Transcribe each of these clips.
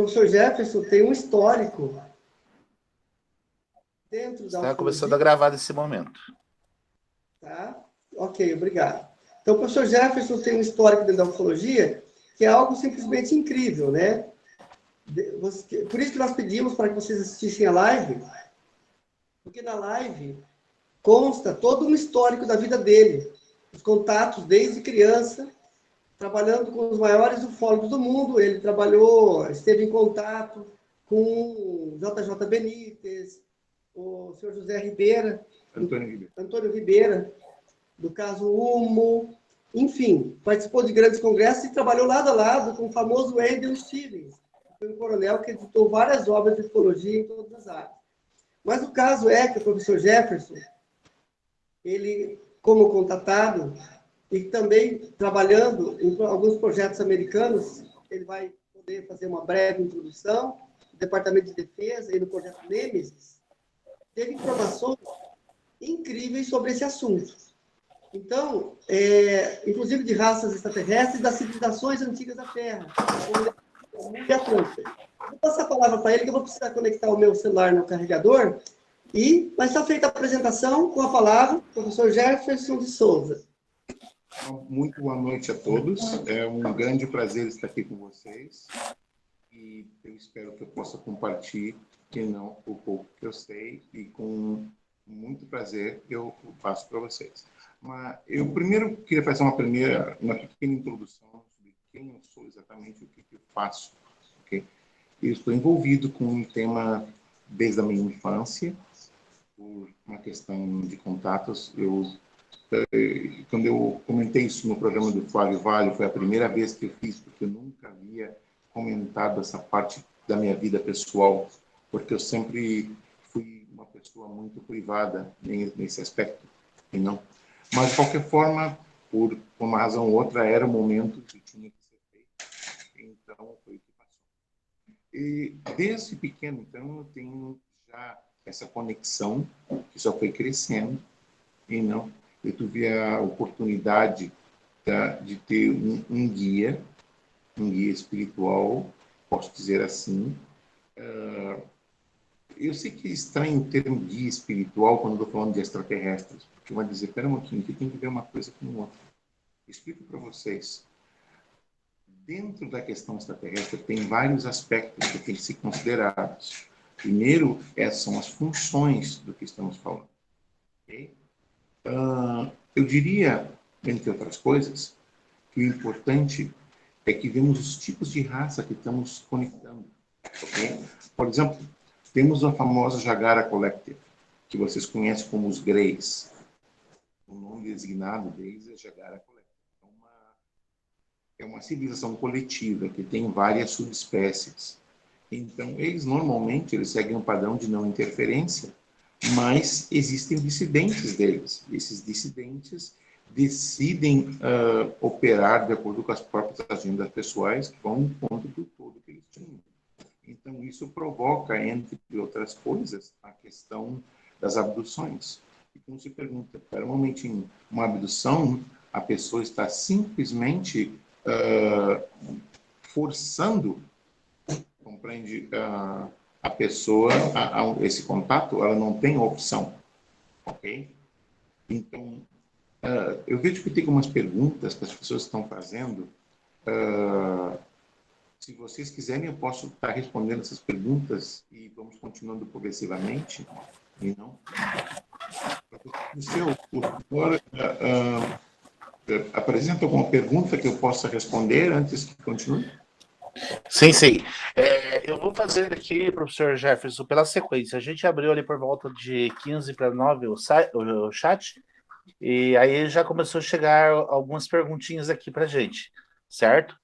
professor Jefferson tem um histórico dentro da Está começando a gravar nesse momento. Tá? Ok, obrigado. Então, o professor Jefferson tem um histórico dentro da ufologia que é algo simplesmente incrível, né? Por isso que nós pedimos para que vocês assistissem a live, porque na live consta todo um histórico da vida dele, os contatos desde criança, trabalhando com os maiores ufólogos do mundo. Ele esteve em contato com o JJ Benítez, o senhor José Ribeira, Antônio Ribeira, do caso Humo, enfim, participou de grandes congressos e trabalhou lado a lado com o famoso Andrew Stevens, que foi um coronel que editou várias obras de ufologia em todas as áreas. Mas o caso é que o professor Jefferson, ele, como contatado, e também trabalhando em alguns projetos americanos, ele vai poder fazer uma breve introdução no Departamento de Defesa e no projeto Nêmesis, teve informações incríveis sobre esse assunto. Então, inclusive de raças extraterrestres das civilizações antigas da Terra, como e Atlântida. Vou passar a palavra para ele, que eu vou precisar conectar o meu celular no carregador, vai estar feita a apresentação com a palavra, professor Jefferson de Souza. Muito boa noite a todos. É um grande prazer estar aqui com vocês. E eu espero que eu possa compartilhar o pouco que eu sei, e com muito prazer eu faço para vocês. Mas eu primeiro queria fazer uma pequena introdução sobre quem eu sou exatamente, o que eu faço. Okay? Eu estou envolvido com um tema desde a minha infância, por uma questão de contatos. Quando eu comentei isso no programa do Flávio Vale, foi a primeira vez que eu fiz, porque eu nunca havia comentado essa parte da minha vida pessoal, porque eu sempre fui uma pessoa muito privada nesse aspecto, e não. Mas, de qualquer forma, por uma razão ou outra, era o momento que tinha que ser feito. Então, foi o que passou. E desde pequeno, então, eu tenho já essa conexão que só foi crescendo, e não. Eu tive a oportunidade de ter um guia espiritual, posso dizer assim. Eu sei que é estranho o termo guia espiritual quando estou falando de extraterrestres, porque vai dizer, pera um pouquinho, que tem que ver uma coisa com outra. Eu explico para vocês. Dentro da questão extraterrestre tem vários aspectos que têm que ser considerados. Primeiro, essas são as funções do que estamos falando. Okay? Eu diria, entre outras coisas, que o importante é que vemos os tipos de raça que estamos conectando. Okay? Por exemplo, temos a famosa Jagara Collective, que vocês conhecem como os Greys. O nome designado deles é Jagara Collective. É uma civilização coletiva que tem várias subespécies. Então, eles seguem um padrão de não interferência, mas existem dissidentes deles. Esses dissidentes decidem operar de acordo com as próprias agendas pessoais, que vão em conta do todo que eles tinham. Então, isso provoca, entre outras coisas, a questão das abduções. E como se pergunta, para um momentinho, uma abdução, a pessoa está simplesmente forçando, compreende, a pessoa a esse contato, ela não tem opção, ok? Então, eu vejo que tem algumas perguntas que as pessoas estão fazendo. Se vocês quiserem, eu posso estar respondendo essas perguntas e vamos continuando progressivamente. E não? O senhor apresenta alguma pergunta que eu possa responder antes que continue? Sim, sim. Eu vou fazer aqui, professor Jefferson, pela sequência. A gente abriu ali por volta de 15 para 9 o chat, e aí já começou a chegar algumas perguntinhas aqui para a gente, certo?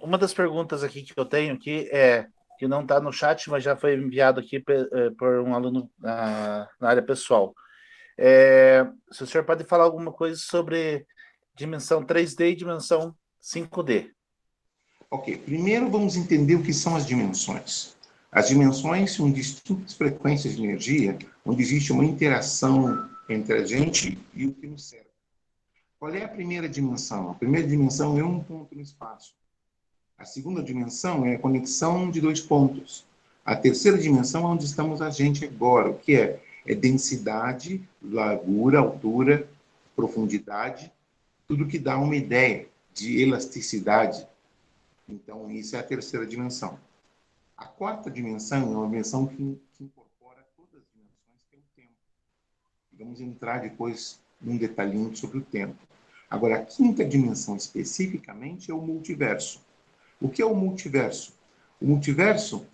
Uma das perguntas aqui que eu tenho aqui que não está no chat, mas já foi enviado aqui por um aluno na área pessoal. Se o senhor pode falar alguma coisa sobre dimensão 3D e dimensão 5D. Ok, primeiro vamos entender o que são as dimensões. As dimensões são distintas frequências de energia, onde existe uma interação entre a gente e o que nos cerca. Qual é a primeira dimensão? A primeira dimensão é um ponto no espaço. A segunda dimensão é a conexão de dois pontos. A terceira dimensão é onde estamos a gente agora, o que é? É densidade, largura, altura, profundidade, tudo que dá uma ideia de elasticidade. Então, isso é a terceira dimensão. A quarta dimensão é uma dimensão que incorpora todas as dimensões, que é o tempo. Vamos entrar depois num detalhinho sobre o tempo. Agora, a quinta dimensão especificamente é o multiverso. O que é o multiverso? O multiverso,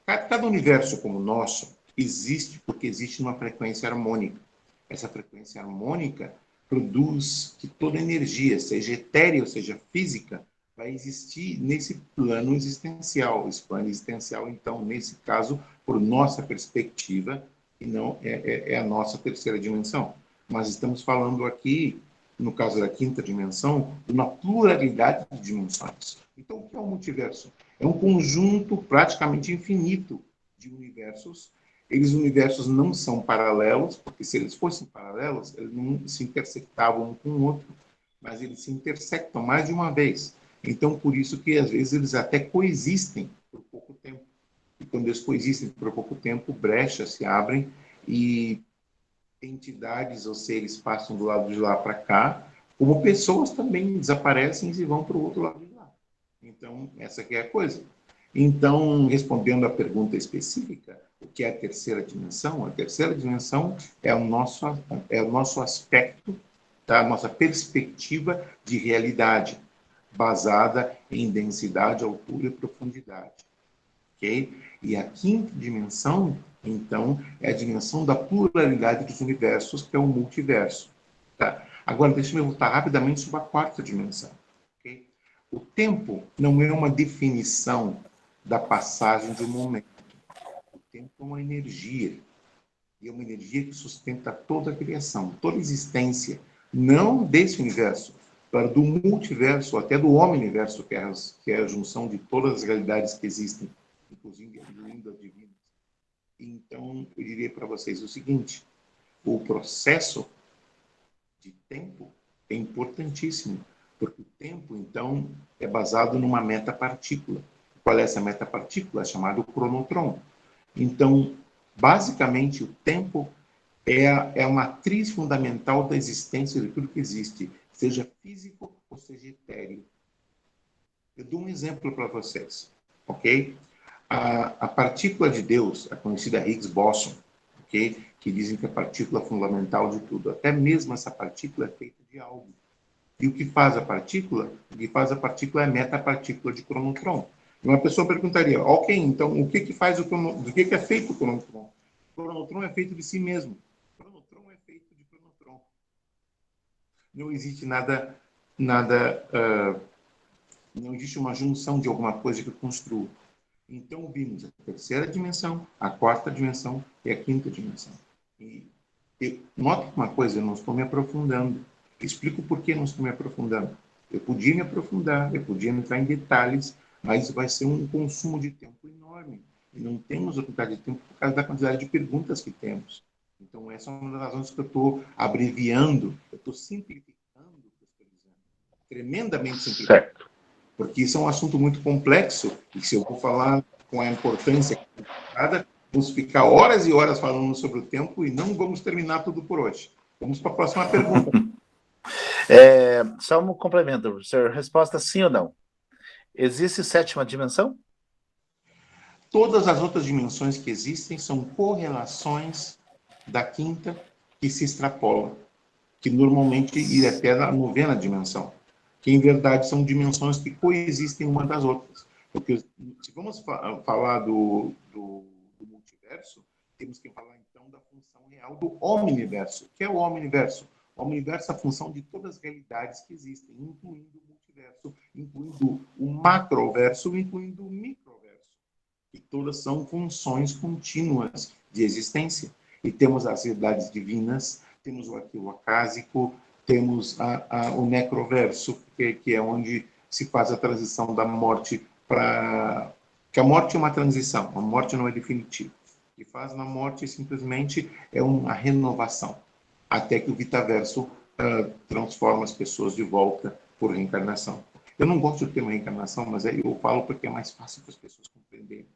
cada universo como o nosso, existe porque existe uma frequência harmônica. Essa frequência harmônica produz que toda energia, seja etérea ou seja física, vai existir nesse plano existencial. Esse plano existencial, então, nesse caso, por nossa perspectiva, e não é a nossa terceira dimensão. Mas estamos falando aqui, no caso da quinta dimensão, de uma pluralidade de dimensões. Então, o que é o multiverso? É um conjunto praticamente infinito de universos. Os universos não são paralelos, porque se eles fossem paralelos, eles não se intersectavam um com o outro, mas eles se intersectam mais de uma vez. Então, por isso que, às vezes, eles até coexistem por pouco tempo. E quando eles coexistem por pouco tempo, brechas se abrem e entidades ou seres passam do lado de lá para cá, como pessoas também desaparecem e vão para o outro lado de lá. Então, essa aqui é a coisa. Então, respondendo à pergunta específica, o que é a terceira dimensão? A terceira dimensão é o nosso aspecto, tá? A nossa perspectiva de realidade, baseada em densidade, altura e profundidade. Okay? E a quinta dimensão, então, é a dimensão da pluralidade dos universos, que é o multiverso. Tá? Agora, deixa eu voltar rapidamente sobre a quarta dimensão. Okay? O tempo não é uma definição da passagem de um momento. O tempo é uma energia. E é uma energia que sustenta toda a criação, toda a existência, não desse universo, para do multiverso, até do omniverso, que é a junção de todas as realidades que existem, inclusive as divinas. Então, eu diria para vocês o seguinte: o processo de tempo é importantíssimo, porque o tempo, então, é baseado numa metapartícula. Qual é essa metapartícula? É chamado cronotron. Então, basicamente, o tempo é a matriz fundamental da existência de tudo que existe, seja físico ou seja etéreo. Eu dou um exemplo para vocês, ok? A partícula de Deus, a conhecida Higgs boson, ok? Que dizem que é a partícula fundamental de tudo. Até mesmo essa partícula é feita de algo. E o que faz a partícula? O que faz a partícula é a metapartícula de cronotron. E uma pessoa perguntaria, ok, então o que faz do que é feito o cronotron? O cronotron é feito de si mesmo. O cronotron é feito de cronotron. Não existe não existe uma junção de alguma coisa que construa. Então, vimos a terceira dimensão, a quarta dimensão e a quinta dimensão. E nota uma coisa, eu não estou me aprofundando. Explico por que não estou me aprofundando. Eu podia me aprofundar, eu podia entrar em detalhes, mas vai ser um consumo de tempo enorme. E não temos oportunidade de tempo por causa da quantidade de perguntas que temos. Então, essa é uma das razões que eu estou abreviando, eu estou simplificando o que eu estou dizendo. Tremendamente simplificando. Certo. Porque isso é um assunto muito complexo, e se eu vou falar com a importância cada, vamos ficar horas e horas falando sobre o tempo e não vamos terminar tudo por hoje. Vamos para a próxima pergunta. Só um complemento, professor. Resposta sim ou não? Existe sétima dimensão? Todas as outras dimensões que existem são correlações da quinta que se extrapolam, que normalmente ir até a novena dimensão, que em verdade são dimensões que coexistem uma das outras. Porque se vamos falar do multiverso, temos que falar então da função real do omniverso. O que é o omniverso? O omniverso é a função de todas as realidades que existem, incluindo o multiverso, incluindo o macroverso, incluindo o microverso. E todas são funções contínuas de existência. E temos as realidades divinas, temos o arquivo acásico, temos o necroverso, que é onde se faz a transição da morte para... Que a morte é uma transição, a morte não é definitiva. O que faz na morte simplesmente é uma renovação, até que o vitaverso transforma as pessoas de volta por reencarnação. Eu não gosto do termo reencarnação, mas eu falo porque é mais fácil para as pessoas compreenderem.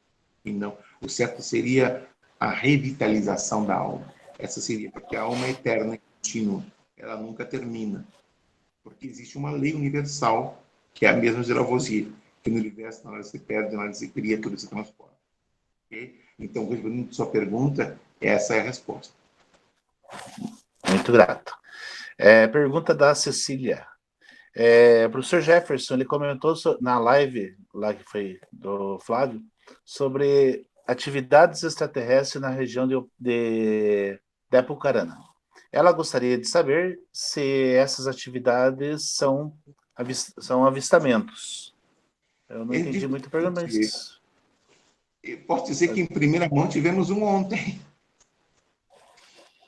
E não, o certo seria a revitalização da alma. Essa seria, porque a alma é eterna e contínua, ela nunca termina. Porque existe uma lei universal, que é a mesma de Lavoisier, que no universo nada se perde, nada se cria, tudo se transforma. Okay? Então, respondendo a sua pergunta, essa é a resposta. Muito grato. Pergunta da Cecília. Professor Jefferson, ele comentou na live, lá que foi do Flávio, sobre atividades extraterrestres na região de Apucarana. Ela gostaria de saber se essas atividades são avistamentos. Eu não entendi muito a pergunta, mas... Posso dizer que em primeira mão tivemos um ontem.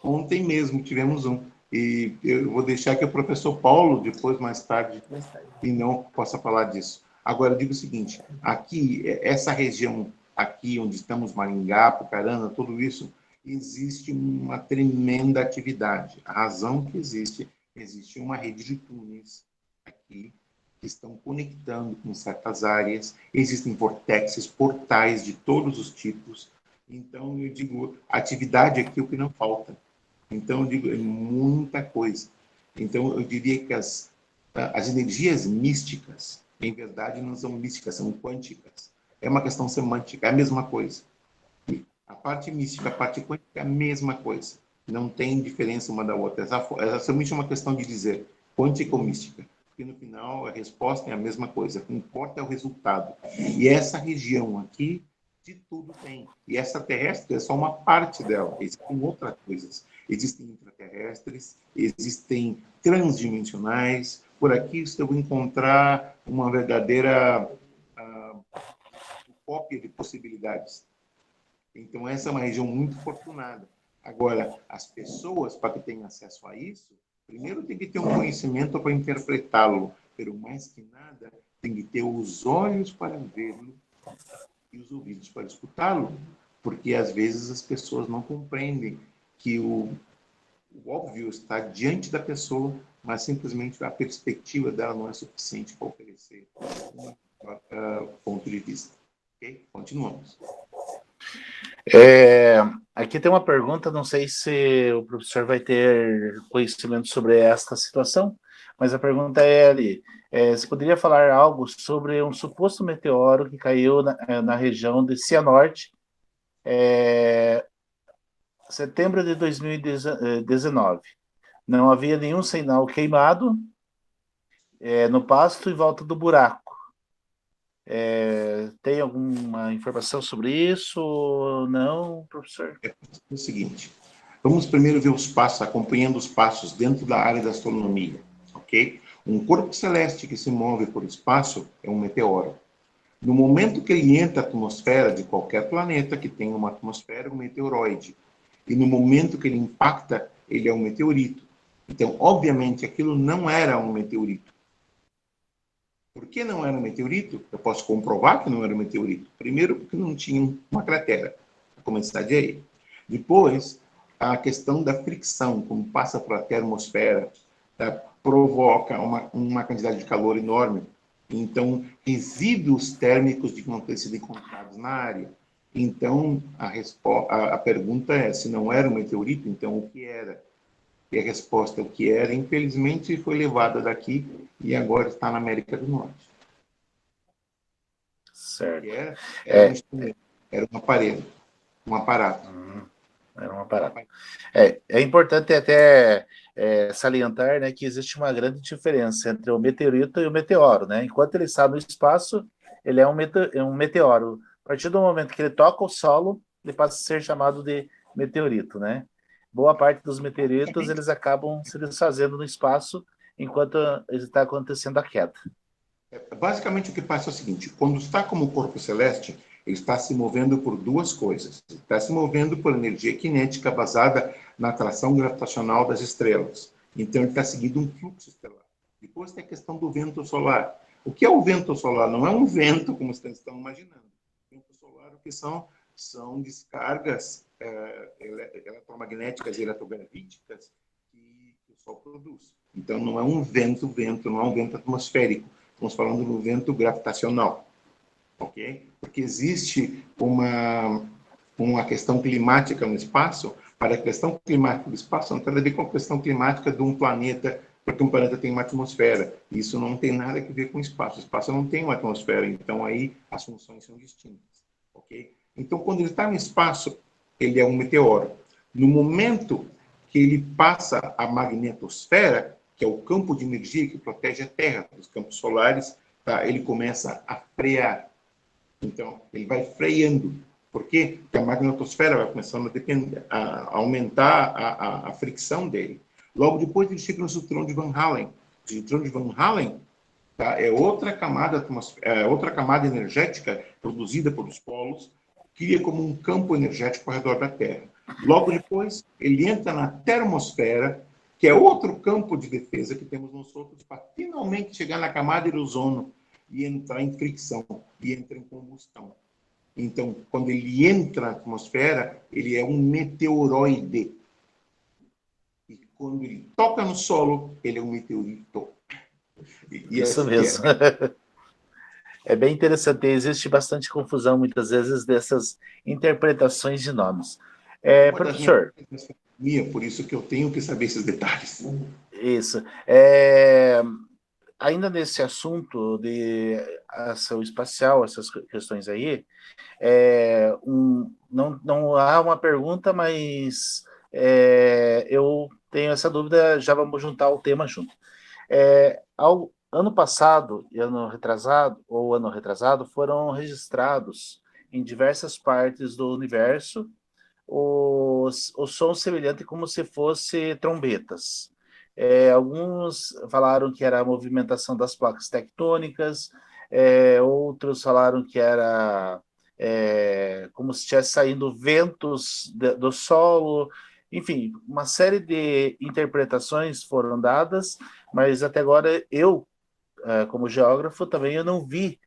Ontem mesmo tivemos um. E eu vou deixar que o professor Paulo, depois, mais tarde, e não possa falar disso. Agora, eu digo o seguinte, aqui, essa região aqui onde estamos, Maringá, Apucarana, tudo isso, existe uma tremenda atividade. A razão que existe uma rede de túneis aqui, que estão conectando com certas áreas, existem vortexes, portais de todos os tipos. Então, eu digo, atividade aqui é o que não falta. Então, eu digo, é muita coisa. Então, eu diria que as energias místicas, em verdade, não são místicas, são quânticas. É uma questão semântica, é a mesma coisa. A parte mística, a parte quântica é a mesma coisa. Não tem diferença uma da outra. É somente uma questão de dizer quântica ou mística. Porque no final a resposta é a mesma coisa. O que importa é o resultado. E essa região aqui, de tudo tem. E extraterrestre é só uma parte dela. Existem outras coisas. Existem intraterrestres, existem transdimensionais. Por aqui você vai encontrar uma verdadeira cópia de possibilidades. Então, essa é uma região muito afortunada. Agora, as pessoas, para que tenham acesso a isso, primeiro tem que ter um conhecimento para interpretá-lo, pero mais que nada, tem que ter os olhos para vê-lo e os ouvidos para escutá-lo, porque às vezes as pessoas não compreendem que o óbvio está diante da pessoa, mas simplesmente a perspectiva dela não é suficiente para oferecer um ponto de vista. Ok? Continuamos. Aqui tem uma pergunta, não sei se o professor vai ter conhecimento sobre esta situação, mas a pergunta é ali, você poderia falar algo sobre um suposto meteoro que caiu na região de Cianorte, setembro de 2019. Não havia nenhum sinal queimado no pasto em volta do buraco. Tem alguma informação sobre isso? Não, professor? É o seguinte, vamos primeiro ver os passos, acompanhando os passos dentro da área da astronomia, ok? Um corpo celeste que se move por espaço é um meteoro. No momento que ele entra na atmosfera de qualquer planeta que tenha uma atmosfera, é um meteoroide. E no momento que ele impacta, ele é um meteorito. Então, obviamente, aquilo não era um meteorito. Por que não era um meteorito? Eu posso comprovar que não era um meteorito. Primeiro, porque não tinha uma cratera, a começar de aí. Depois, a questão da fricção, como passa para a termosfera, provoca uma quantidade de calor enorme. Então, resíduos térmicos de não ter sido encontrados na área. Então, a pergunta é, se não era um meteorito, então o que era? E a resposta, o que era, infelizmente, foi levada daqui e agora está na América do Norte. Certo. Era um instrumento, era um aparelho, um aparato. Era um aparato. É importante até salientar, né, que existe uma grande diferença entre o meteorito e o meteoro, né? Enquanto ele está no espaço, ele é um meteoro. A partir do momento que ele toca o solo, ele passa a ser chamado de meteorito, né? Boa parte dos meteoritos, eles acabam se desfazendo no espaço enquanto está acontecendo a queda. Basicamente, o que passa é o seguinte, quando está como corpo celeste, ele está se movendo por duas coisas. Ele está se movendo por energia cinética basada na atração gravitacional das estrelas. Então, ele está seguindo um fluxo estelar. Depois tem a questão do vento solar. O que é o vento solar? Não é um vento, como vocês estão imaginando. O vento solar, o que são descargas eletromagnéticas e eletrogravíticas que o Sol produz. Então, não é um vento, não é um vento atmosférico. Estamos falando do vento gravitacional, ok? Porque existe uma questão climática no espaço. Para a questão climática do espaço não tem nada a ver com a questão climática de um planeta, porque um planeta tem uma atmosfera. Isso não tem nada a ver com o espaço. O espaço não tem uma atmosfera, então aí as funções são distintas, ok? Então, quando ele está no espaço, ele é um meteoro. No momento que ele passa a magnetosfera, que é o campo de energia que protege a Terra dos campos solares, tá? Ele começa a frear. Então, ele vai freando. Por quê? Porque a magnetosfera vai começando a aumentar a fricção dele. Logo depois, ele chega no cinturão de Van Allen. O cinturão de Van Allen, tá? É outra camada energética produzida pelos polos, cria como um campo energético ao redor da Terra. Logo depois, ele entra na termosfera, que é outro campo de defesa que temos nós outros, para finalmente chegar na camada de ozono e entrar em fricção, e entra em combustão. Então, quando ele entra na atmosfera, ele é um meteoroide. E quando ele toca no solo, ele é um meteorito. Isso mesmo. É bem interessante. Existe bastante confusão, muitas vezes, dessas interpretações de nomes. Professor. Por isso que eu tenho que saber esses detalhes. Isso. Ainda nesse assunto de ação espacial, essas questões aí, não há uma pergunta, mas eu tenho essa dúvida, já vamos juntar o tema junto. Ano passado e ano retrasado, foram registrados em diversas partes do universo o som semelhante como se fosse trombetas. Alguns falaram que era a movimentação das placas tectônicas, outros falaram que era como se estivesse saindo ventos do solo. Enfim, uma série de interpretações foram dadas, mas até agora eu, como geógrafo, também eu não vi,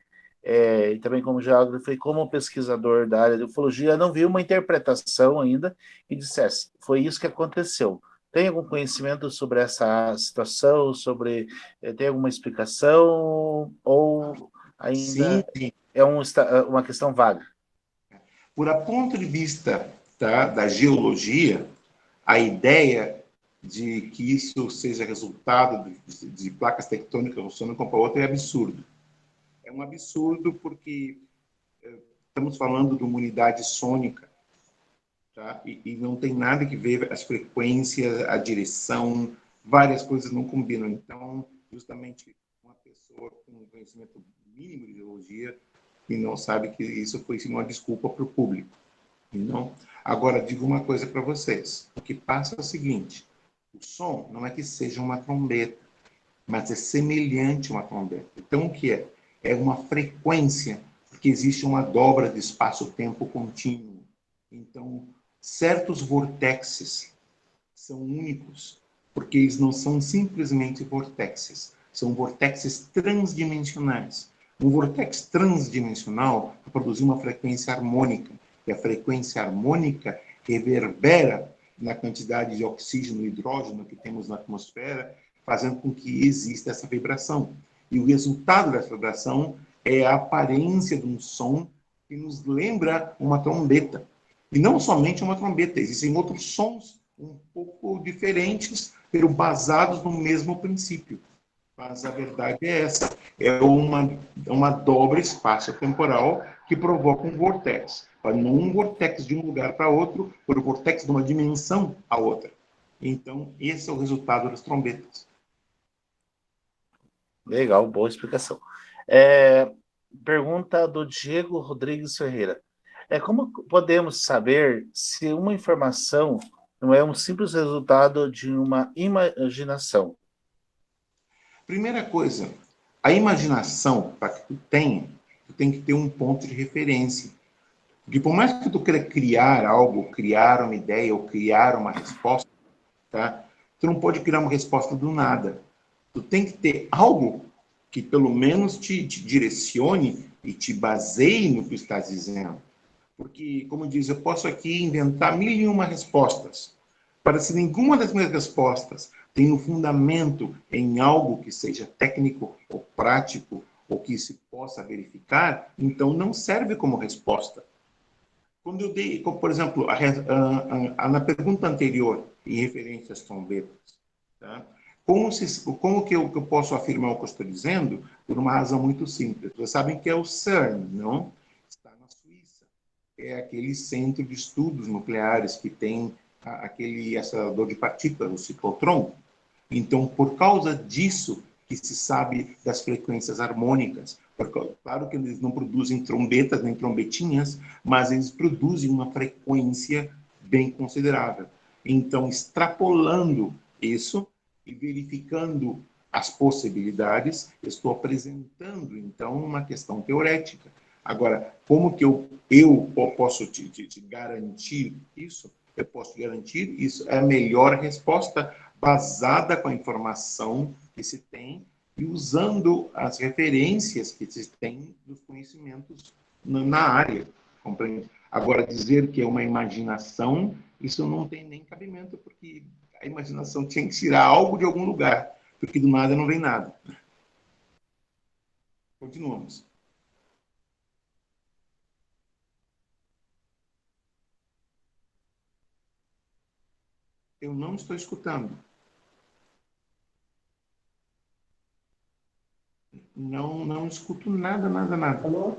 e também como geógrafo e como pesquisador da área de ufologia, não vi uma interpretação ainda que dissesse, foi isso que aconteceu. Tem algum conhecimento sobre essa situação, tem alguma explicação, ou ainda sim. É uma questão vaga? Por a ponto de vista, tá, da geologia, a ideia de que isso seja resultado de placas tectônicas funcionando com a outra é absurdo. É um absurdo porque estamos falando de uma unidade sônica, tá? E não tem nada que ver as frequências, a direção, várias coisas não combinam. Então, justamente uma pessoa com conhecimento mínimo de geologia e não sabe que isso foi uma desculpa para o público. Não? Agora, digo uma coisa para vocês. O que passa é o seguinte: o som não é que seja uma trombeta, mas é semelhante a uma trombeta. Então, o que é? É uma frequência, porque existe uma dobra de espaço-tempo contínuo. Então, certos vortexes são únicos, porque eles não são simplesmente vortexes, são vortexes transdimensionais. Um vortex transdimensional produz uma frequência harmônica, e a frequência harmônica reverbera na quantidade de oxígeno e hidrogênio que temos na atmosfera, fazendo com que exista essa vibração. E o resultado dessa vibração é a aparência de um som que nos lembra uma trombeta. E não somente uma trombeta, existem outros sons um pouco diferentes, pero basados no mesmo princípio. Mas a verdade é essa, é uma dobra espaço-temporal que provoca um vortex. Não um vortex de um lugar para outro, por um vortex de uma dimensão a outra. Então, esse é o resultado das trombetas. Legal, boa explicação. Pergunta do Diego Rodrigues Ferreira. Como podemos saber se uma informação não é um simples resultado de uma imaginação? Primeira coisa, a imaginação, para que tu tem que ter um ponto de referência. Porque por mais que tu queira criar algo, criar uma ideia ou criar uma resposta, tá? Tu não pode criar uma resposta do nada. Tu tem que ter algo que pelo menos te direcione e te baseie no que estás dizendo. Porque, como diz, eu posso aqui inventar 1001 respostas. Para se nenhuma das minhas respostas tem um fundamento em algo que seja técnico ou prático, ou que se possa verificar, então não serve como resposta. Quando eu dei, por exemplo, na pergunta anterior, em referência às trombetas, tá? Como que eu posso afirmar o que eu estou dizendo? Por uma razão muito simples. Vocês sabem que é o CERN, não? Está na Suíça. É aquele centro de estudos nucleares que tem aquele acelerador de partículas, o ciclotron. Então, por causa disso, que se sabe das frequências harmônicas. Claro que eles não produzem trombetas nem trombetinhas, mas eles produzem uma frequência bem considerável. Então, extrapolando isso e verificando as possibilidades, estou apresentando, então, uma questão teorética. Agora, como que eu posso te garantir isso? Eu posso garantir isso. É a melhor resposta basada com a informação que se tem e usando as referências que se tem dos conhecimentos na área. Compreende? Agora, dizer que é uma imaginação, isso não tem nem cabimento, porque a imaginação tinha que tirar algo de algum lugar, porque do nada não vem nada. Continuamos. Eu não estou escutando. Não escuto nada. Alô?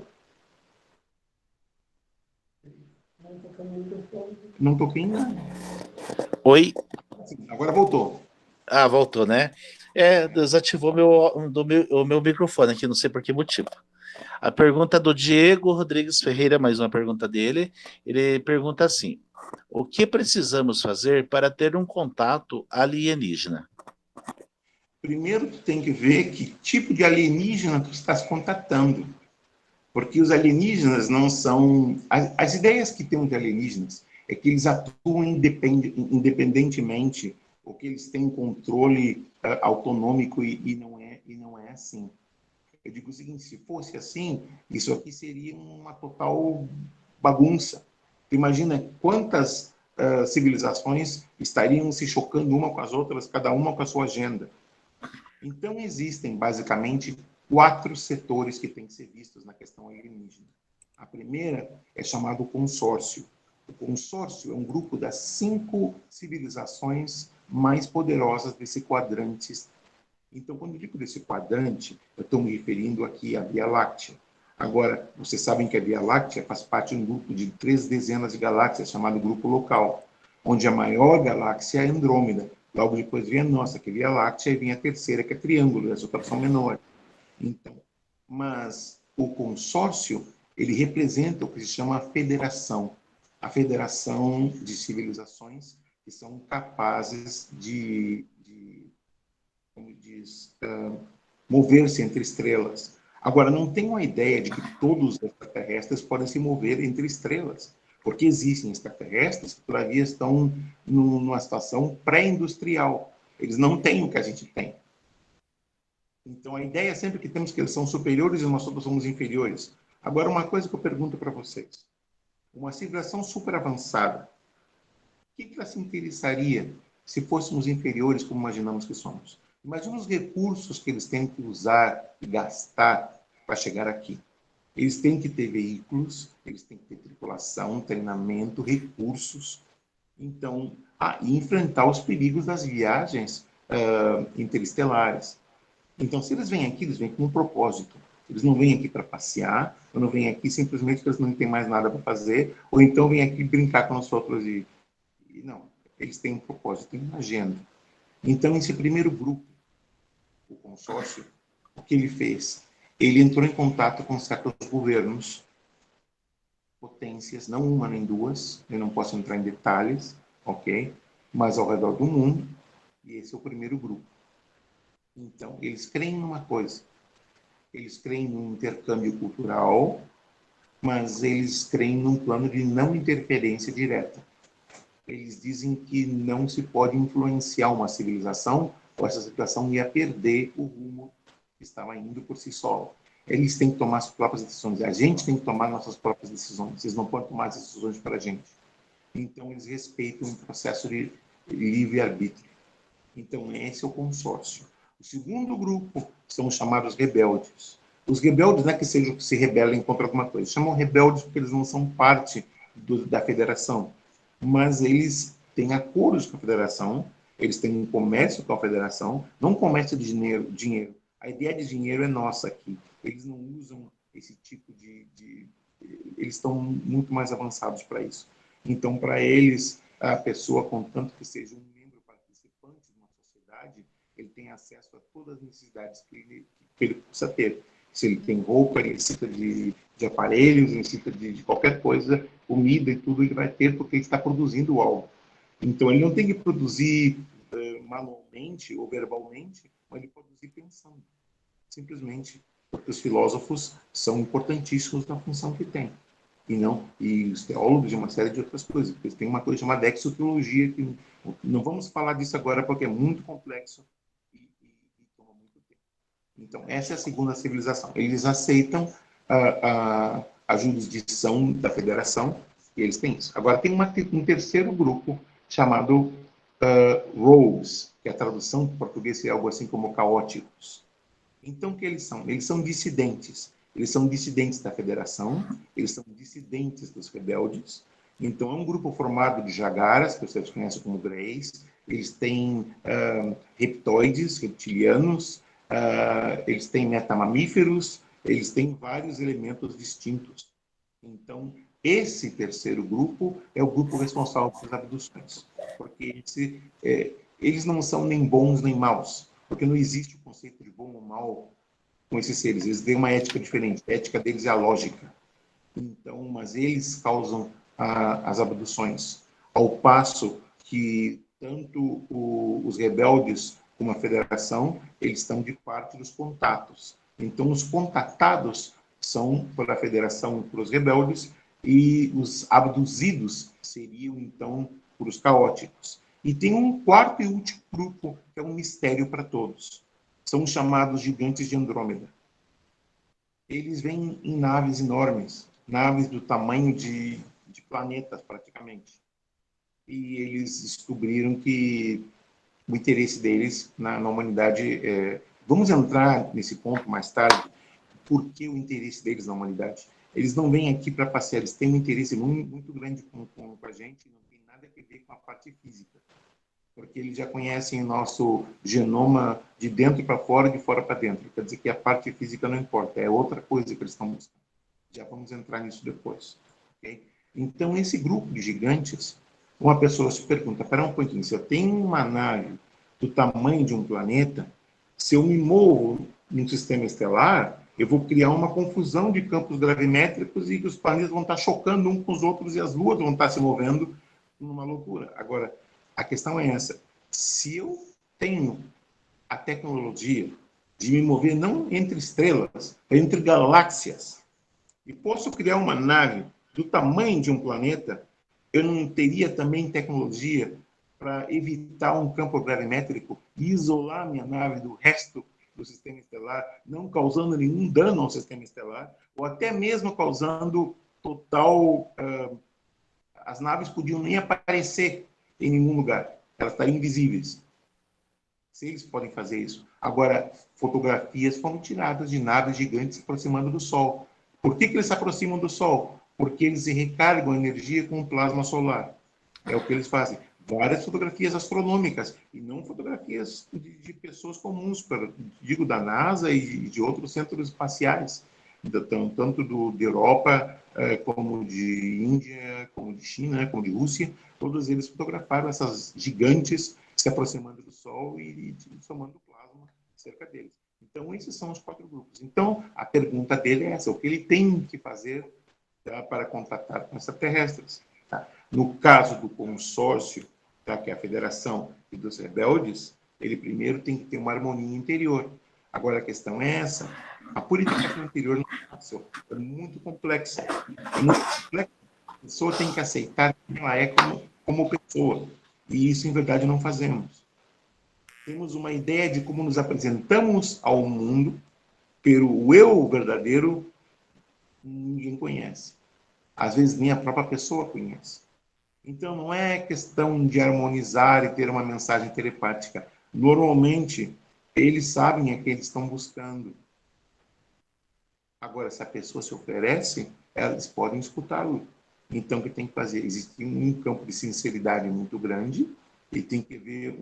Não toquei em nada. Oi? Agora voltou. Ah, voltou, né? Desativou o meu microfone aqui, não sei por que motivo. A pergunta do Diego Rodrigues Ferreira, mais uma pergunta dele. Ele pergunta assim: o que precisamos fazer para ter um contato alienígena? Primeiro, tu tem que ver que tipo de alienígena tu estás contatando. Porque os alienígenas não são... As ideias que temos de alienígenas é que eles atuam independentemente, ou que eles têm controle autonômico e não é assim. Eu digo o seguinte, se fosse assim, isso aqui seria uma total bagunça. Tu imagina quantas civilizações estariam se chocando uma com as outras, cada uma com a sua agenda. Então, existem, basicamente, 4 setores que têm que ser vistos na questão alienígena. A primeira é chamado consórcio. O consórcio é um grupo das 5 civilizações mais poderosas desse quadrante. Então, quando eu digo desse quadrante, eu estou me referindo aqui à Via Láctea. Agora, vocês sabem que a Via Láctea faz parte de um grupo de 3 dezenas de galáxias, chamado Grupo Local, onde a maior galáxia é Andrômeda. Logo depois vem a nossa, que é Via Láctea, e vem a terceira, que é Triângulo, e as outras são menores. Então, mas o consórcio, ele representa o que se chama a federação de civilizações que são capazes de como diz, mover-se entre estrelas. Agora, não tenham a ideia de que todos os extraterrestres podem se mover entre estrelas, porque existem extraterrestres que todavia estão numa situação pré-industrial. Eles não têm o que a gente tem. Então, a ideia é sempre que temos que eles são superiores e nós todos somos inferiores. Agora, uma coisa que eu pergunto para vocês. Uma civilização super avançada, o que ela se interessaria se fôssemos inferiores como imaginamos que somos? Imagina os recursos que eles têm que usar e gastar para chegar aqui. Eles têm que ter veículos, eles têm que ter tripulação, treinamento, recursos. Então, e enfrentar os perigos das viagens interestelares. Então, se eles vêm aqui, eles vêm com um propósito. Eles não vêm aqui para passear, ou não vêm aqui simplesmente porque eles não têm mais nada para fazer, ou então vêm aqui brincar com nós outros. Não, eles têm um propósito, têm uma agenda. Então, esse primeiro grupo, o consórcio, o que ele fez? Ele entrou em contato com certos governos, potências, não uma nem duas, eu não posso entrar em detalhes, ok? Mas ao redor do mundo, e esse é o primeiro grupo. Então, eles creem numa coisa, eles creem num intercâmbio cultural, mas eles creem num plano de não interferência direta. Eles dizem que não se pode influenciar uma civilização, ou essa civilização ia perder o rumo que estava indo por si só. Eles têm que tomar as próprias decisões. A gente tem que tomar nossas próprias decisões. Eles não podem tomar as decisões para a gente. Então, eles respeitam o processo de livre-arbítrio. Então, esse é o consórcio. O segundo grupo são os chamados rebeldes. Os rebeldes não é que se rebelem contra alguma coisa. Chamam rebeldes porque eles não são parte da federação. Mas eles têm acordos com a federação, eles têm um comércio com a federação, não comércio de dinheiro. A ideia de dinheiro é nossa aqui. Eles não usam esse tipo eles estão muito mais avançados para isso. Então, para eles, a pessoa, contanto que seja um membro participante de uma sociedade, ele tem acesso a todas as necessidades que ele precisa ter. Se ele tem roupa, ele necessita de aparelhos, ele necessita de qualquer coisa, comida e tudo, ele vai ter porque ele está produzindo algo. Então, ele não tem que produzir manualmente ou verbalmente, mas ele produzir pensando. Simplesmente porque os filósofos são importantíssimos na função que têm. E os teólogos de uma série de outras coisas. Porque tem uma coisa chamada exoteologia, que não vamos falar disso agora porque é muito complexo e toma muito tempo. Então, essa é a segunda civilização. Eles aceitam a jurisdição da federação e eles têm isso. Agora, tem um terceiro grupo chamado rogues, que a tradução para português seria algo assim como caóticos. Então, o que eles são? Eles são dissidentes. Eles são dissidentes da federação, eles são dissidentes dos rebeldes. Então, é um grupo formado de jagaras, que vocês conhecem como greys. Eles têm reptoides, reptilianos, eles têm metamamíferos, eles têm vários elementos distintos. Então, esse terceiro grupo é o grupo responsável pelas abduções, porque eles não são nem bons nem maus, porque não existe o conceito de bom ou mal com esses seres. Eles têm uma ética diferente. A ética deles é a lógica. Então, mas eles causam as abduções, ao passo que tanto os rebeldes como a federação, eles estão de parte dos contatos. Então, os contatados são pela federação por os rebeldes e os abduzidos seriam, então, por os caóticos. E tem um quarto e último grupo, que é um mistério para todos. São os chamados gigantes de Andrômeda. Eles vêm em naves enormes, naves do tamanho de planetas, praticamente. E eles descobriram que o interesse deles na humanidade... Vamos entrar nesse ponto mais tarde, por que o interesse deles na humanidade. Eles não vêm aqui para passear, eles têm um interesse muito grande com a gente, não tem nada a ver com a parte física. Porque eles já conhecem o nosso genoma de dentro para fora, de fora para dentro. Quer dizer que a parte física não importa, é outra coisa que eles estão buscando. Já vamos entrar nisso depois. Okay? Então, esse grupo de gigantes, uma pessoa se pergunta, espera um pouquinho, se eu tenho uma nave do tamanho de um planeta, se eu me movo num sistema estelar, eu vou criar uma confusão de campos gravimétricos e os planetas vão estar chocando uns com os outros e as luas vão estar se movendo numa loucura. Agora, a questão é essa. Se eu tenho a tecnologia de me mover não entre estrelas, entre galáxias, e posso criar uma nave do tamanho de um planeta, eu não teria também tecnologia para evitar um campo gravimétrico e isolar minha nave do resto do sistema estelar, não causando nenhum dano ao sistema estelar, ou até mesmo causando total... as naves podiam nem aparecer em nenhum lugar. Elas estariam invisíveis. Se eles podem fazer isso. Agora, fotografias foram tiradas de naves gigantes se aproximando do Sol. Por que eles se aproximam do Sol? Porque eles recarregam a energia com o plasma solar. É o que eles fazem. Várias fotografias astronômicas, e não fotografias de pessoas comuns, digo, da NASA e de outros centros espaciais, tanto da Europa, como de Índia, como de China, como de Rússia. Todos eles fotografaram essas gigantes se aproximando do Sol e somando plasma cerca deles. Então, esses são os 4 grupos. Então, a pergunta dele é essa: o que ele tem que fazer para contatar com extraterrestres? Tá? No caso do consórcio, tá, que é a federação e dos rebeldes, ele primeiro tem que ter uma harmonia interior. Agora, a questão é essa: a purificação interior não é fácil, é muito complexa. É muito complexa. A pessoa tem que aceitar quem ela é como pessoa. E isso, em verdade, não fazemos. Temos uma ideia de como nos apresentamos ao mundo, pelo eu verdadeiro, ninguém conhece. Às vezes, nem a própria pessoa conhece. Então, não é questão de harmonizar e ter uma mensagem telepática. Normalmente, eles sabem a que eles estão buscando. Agora, se a pessoa se oferece, eles podem escutá-lo. Então, o que tem que fazer? Existe um campo de sinceridade muito grande e tem que haver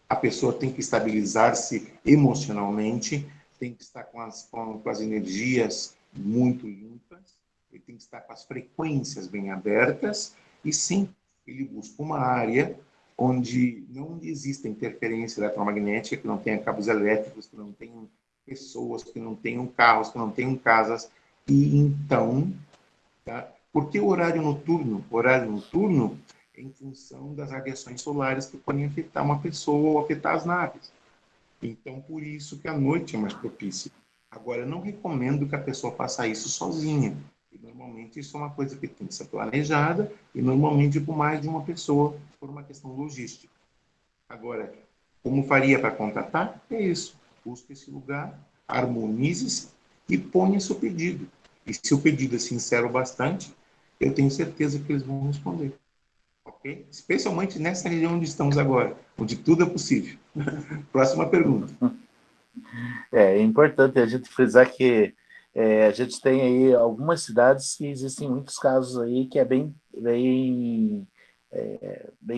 a pessoa tem que estabilizar-se emocionalmente, tem que estar com as energias muito limpas, ele tem que estar com as frequências bem abertas e sim, ele busca uma área onde não exista interferência eletromagnética, que não tenha cabos elétricos, que não tenham pessoas, que não tenham carros, que não tenham casas. E então, tá? Por que o horário noturno? O horário noturno é em função das radiações solares que podem afetar uma pessoa ou afetar as naves. Então, por isso que a noite é mais propícia. Agora, eu não recomendo que a pessoa faça isso sozinha. E, normalmente, isso é uma coisa que tem que ser planejada e, normalmente, com mais de uma pessoa, por uma questão logística. Agora, como faria para contatar? É isso. Busque esse lugar, harmonize-se e ponha seu pedido. E se o pedido é sincero bastante, eu tenho certeza que eles vão responder. Ok? Especialmente nessa região onde estamos agora, onde tudo é possível. Próxima pergunta. É importante a gente frisar que a gente tem aí algumas cidades que existem muitos casos aí que é bem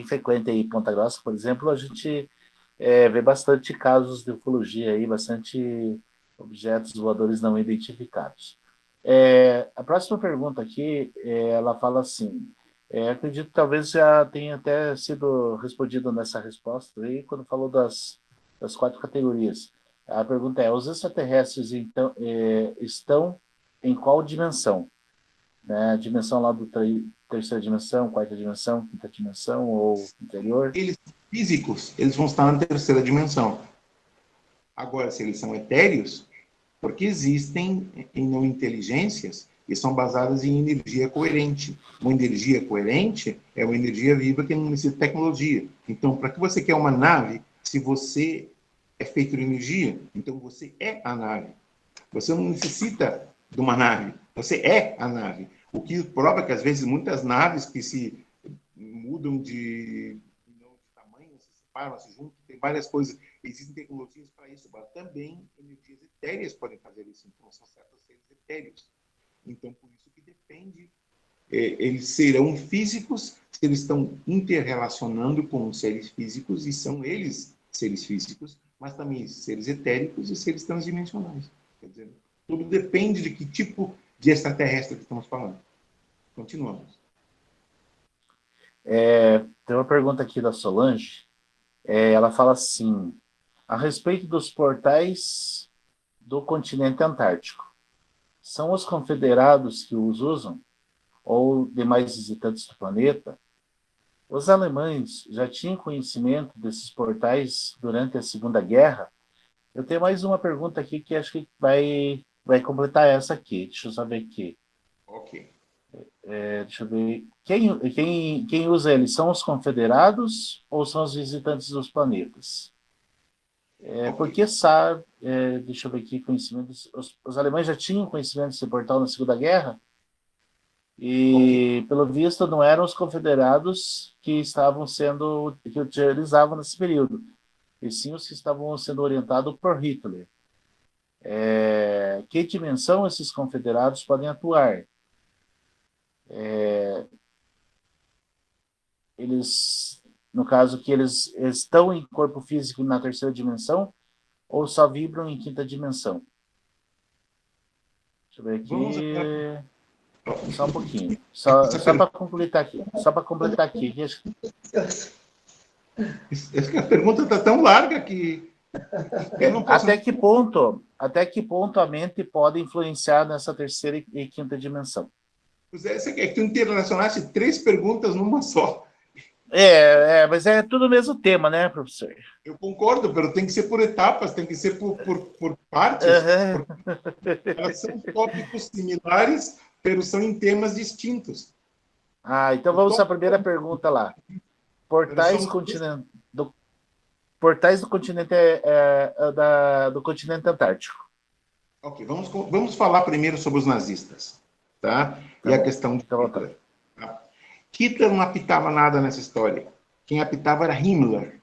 frequente aí. Em Ponta Grossa, por exemplo, a gente vê bastante casos de ufologia aí, bastante objetos voadores não identificados. A próxima pergunta aqui, ela fala assim, acredito que talvez já tenha até sido respondido nessa resposta aí, quando falou das 4 categorias. A pergunta é, os extraterrestres então, estão em qual dimensão? Né? A dimensão lá do terceira dimensão, quarta dimensão, quinta dimensão ou interior? Eles físicos, eles vão estar na terceira dimensão. Agora, se eles são etéreos, porque existem não inteligências e são basadas em energia coerente. Uma energia coerente é uma energia viva que não necessita de tecnologia. Então, para que você quer uma nave, se você é feito de energia, então você é a nave. Você não necessita de uma nave, você é a nave. O que prova que, às vezes, muitas naves que se mudam de tamanho, se separam, se juntam, tem várias coisas. Existem tecnologias para isso, mas também energias etéreas podem fazer isso. Então, são certos seres etéreos. Então, por isso que depende. Eles serão físicos se eles estão interrelacionando com seres físicos e são eles seres físicos, mas também seres etéricos e seres transdimensionais. Quer dizer, tudo depende de que tipo de extraterrestre que estamos falando. Continuamos. Tem uma pergunta aqui da Solange. Ela fala assim, a respeito dos portais do continente antártico. São os confederados que os usam? Ou demais visitantes do planeta? Os alemães já tinham conhecimento desses portais durante a Segunda Guerra? Eu tenho mais uma pergunta aqui que acho que vai completar essa aqui. Deixa eu saber aqui. Ok. Deixa eu ver. Quem usa eles? São os confederados ou são os visitantes dos planetas? Okay. Porque sabe, deixa eu ver aqui, conhecimentos. Os alemães já tinham conhecimento desse portal na Segunda Guerra? E, pelo visto, não eram os confederados que utilizavam nesse período, e sim os que estavam sendo orientados por Hitler. Que dimensão esses confederados podem atuar? Eles, no caso, que eles estão em corpo físico na terceira dimensão ou só vibram em quinta dimensão? Deixa eu ver aqui. Só um pouquinho. Só para completar aqui. A pergunta está tão larga que eu não posso... Até que ponto a mente pode influenciar nessa terceira e quinta dimensão? Você quer que tu interrelacionasse 3 perguntas numa só. Mas é tudo o mesmo tema, né, professor? Eu concordo, mas tem que ser por etapas, tem que ser por partes. Elas são tópicos similares, mas são em temas distintos. Então vamos à primeira pergunta lá. Portais do continente do continente antártico. Ok, vamos falar primeiro sobre os nazistas, tá? E a questão de Hitler. Tá? Hitler não apitava nada nessa história. Quem apitava era Himmler.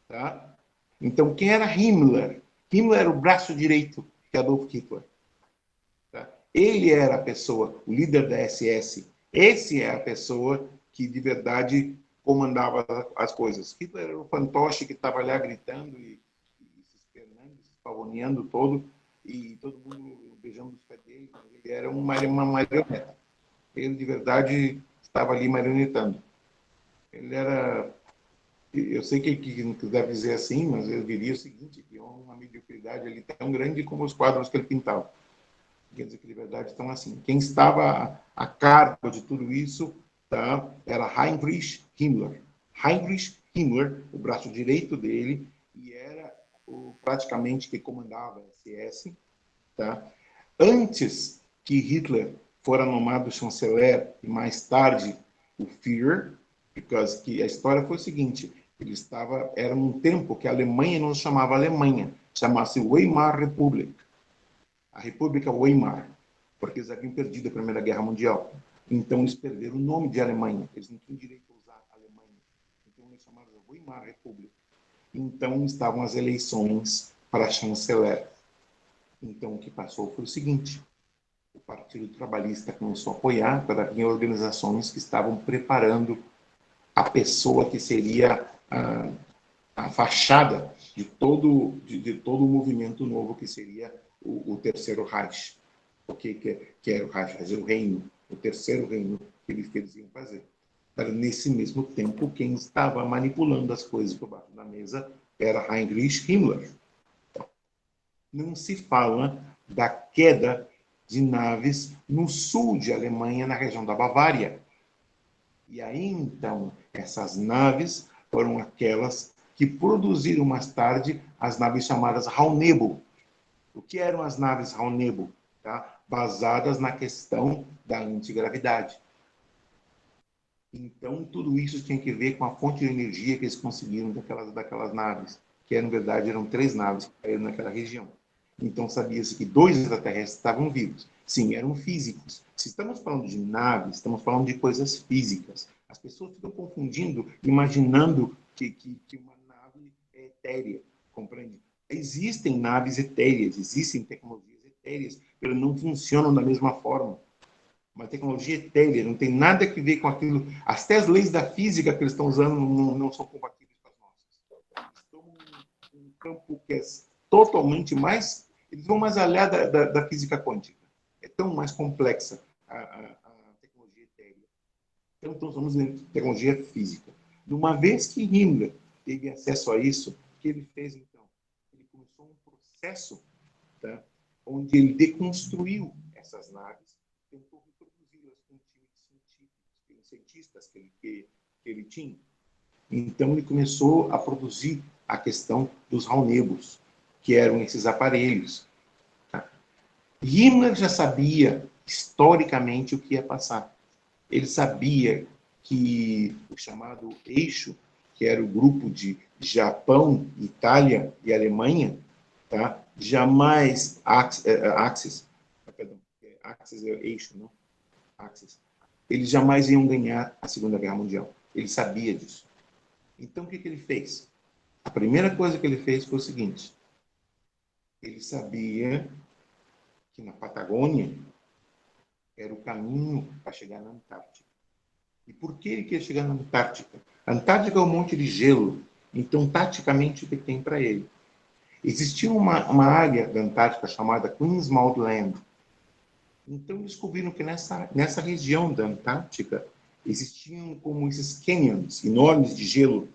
Tá? Então, quem era Himmler? Himmler era o braço direito de Adolf Hitler. Tá? Ele era a pessoa, o líder da SS. Esse é a pessoa que, de verdade, comandava as coisas. Hitler era o fantoche que estava lá gritando e se espernando, se pavoneando todo, e todo mundo beijando os pés dele. Ele era uma marioneta. Ele, de verdade, estava ali marionetando. Ele era... Eu sei que não deve dizer assim, mas eu diria o seguinte, que é uma mediocridade ali tão grande como os quadros que ele pintava. Quer dizer que, de verdade, estão assim. Quem estava a cargo de tudo isso, tá, era Heinrich Himmler. Heinrich Himmler, o braço direito dele, e era praticamente que comandava a SS. Tá? Antes que Hitler fora nomeado chanceler e mais tarde o Führer, porque que a história foi o seguinte, era um tempo que a Alemanha não se chamava Alemanha, chamava-se Weimar Republic, a República Weimar, porque eles haviam perdido a Primeira Guerra Mundial. Então eles perderam o nome de Alemanha, eles não tinham direito a usar Alemanha. Então eles chamaram de Weimar Republic. Então estavam as eleições para chanceler. Então o que passou foi o seguinte, o Partido Trabalhista começou a apoiar para vir organizações que estavam preparando a pessoa que seria a fachada de todo o movimento novo que seria o Terceiro Reich. O que era o Reich? Fazer o reino, o Terceiro Reino que eles iam fazer. Mas, nesse mesmo tempo, quem estava manipulando as coisas por baixo da mesa era Heinrich Himmler. Não se fala da queda de naves no sul de Alemanha, na região da Bavária. E aí, então, essas naves foram aquelas que produziram mais tarde as naves chamadas Raunebo. O que eram as naves Raunebo? Tá? Basadas na questão da antigravidade. Então, tudo isso tinha que ver com a fonte de energia que eles conseguiram daquelas naves, que, na verdade, eram 3 naves que caíram naquela região. Então, sabia-se que 2 extraterrestres estavam vivos. Sim, eram físicos. Se estamos falando de naves, estamos falando de coisas físicas. As pessoas ficam confundindo, imaginando que uma nave é etérea, compreende? Existem naves etéreas, existem tecnologias etéreas, elas não funcionam da mesma forma. Uma tecnologia etérea, não tem nada a ver com aquilo. Até as leis da física que eles estão usando não são compatíveis com as nossas. Estão num campo que é totalmente mais... Eles vão mais além da física quântica. É tão mais complexa a tecnologia etérea. Então, estamos em tecnologia física. De uma vez que Himmler teve acesso a isso, o que ele fez, então? Ele começou um processo, tá, onde ele deconstruiu essas naves, tentou reproduzi-las com cientistas que ele tinha. Então, ele começou a produzir a questão dos Raunebos, que eram esses aparelhos. Tá? Himmler já sabia, historicamente, o que ia passar. Ele sabia que o chamado eixo, que era o grupo de Japão, Itália e Alemanha, tá? Jamais Axis é eixo, não? Axis. Eles jamais iam ganhar a Segunda Guerra Mundial. Ele sabia disso. Então, o que ele fez? A primeira coisa que ele fez foi o seguinte. Ele sabia que na Patagônia era o caminho para chegar na Antártica. E por que ele queria chegar na Antártica? A Antártica é um monte de gelo. Então, taticamente, o que tem para ele? Existia uma área da Antártica chamada Queensmouth Land. Então, descobriram que nessa região da Antártica existiam como esses canyons enormes de gelo.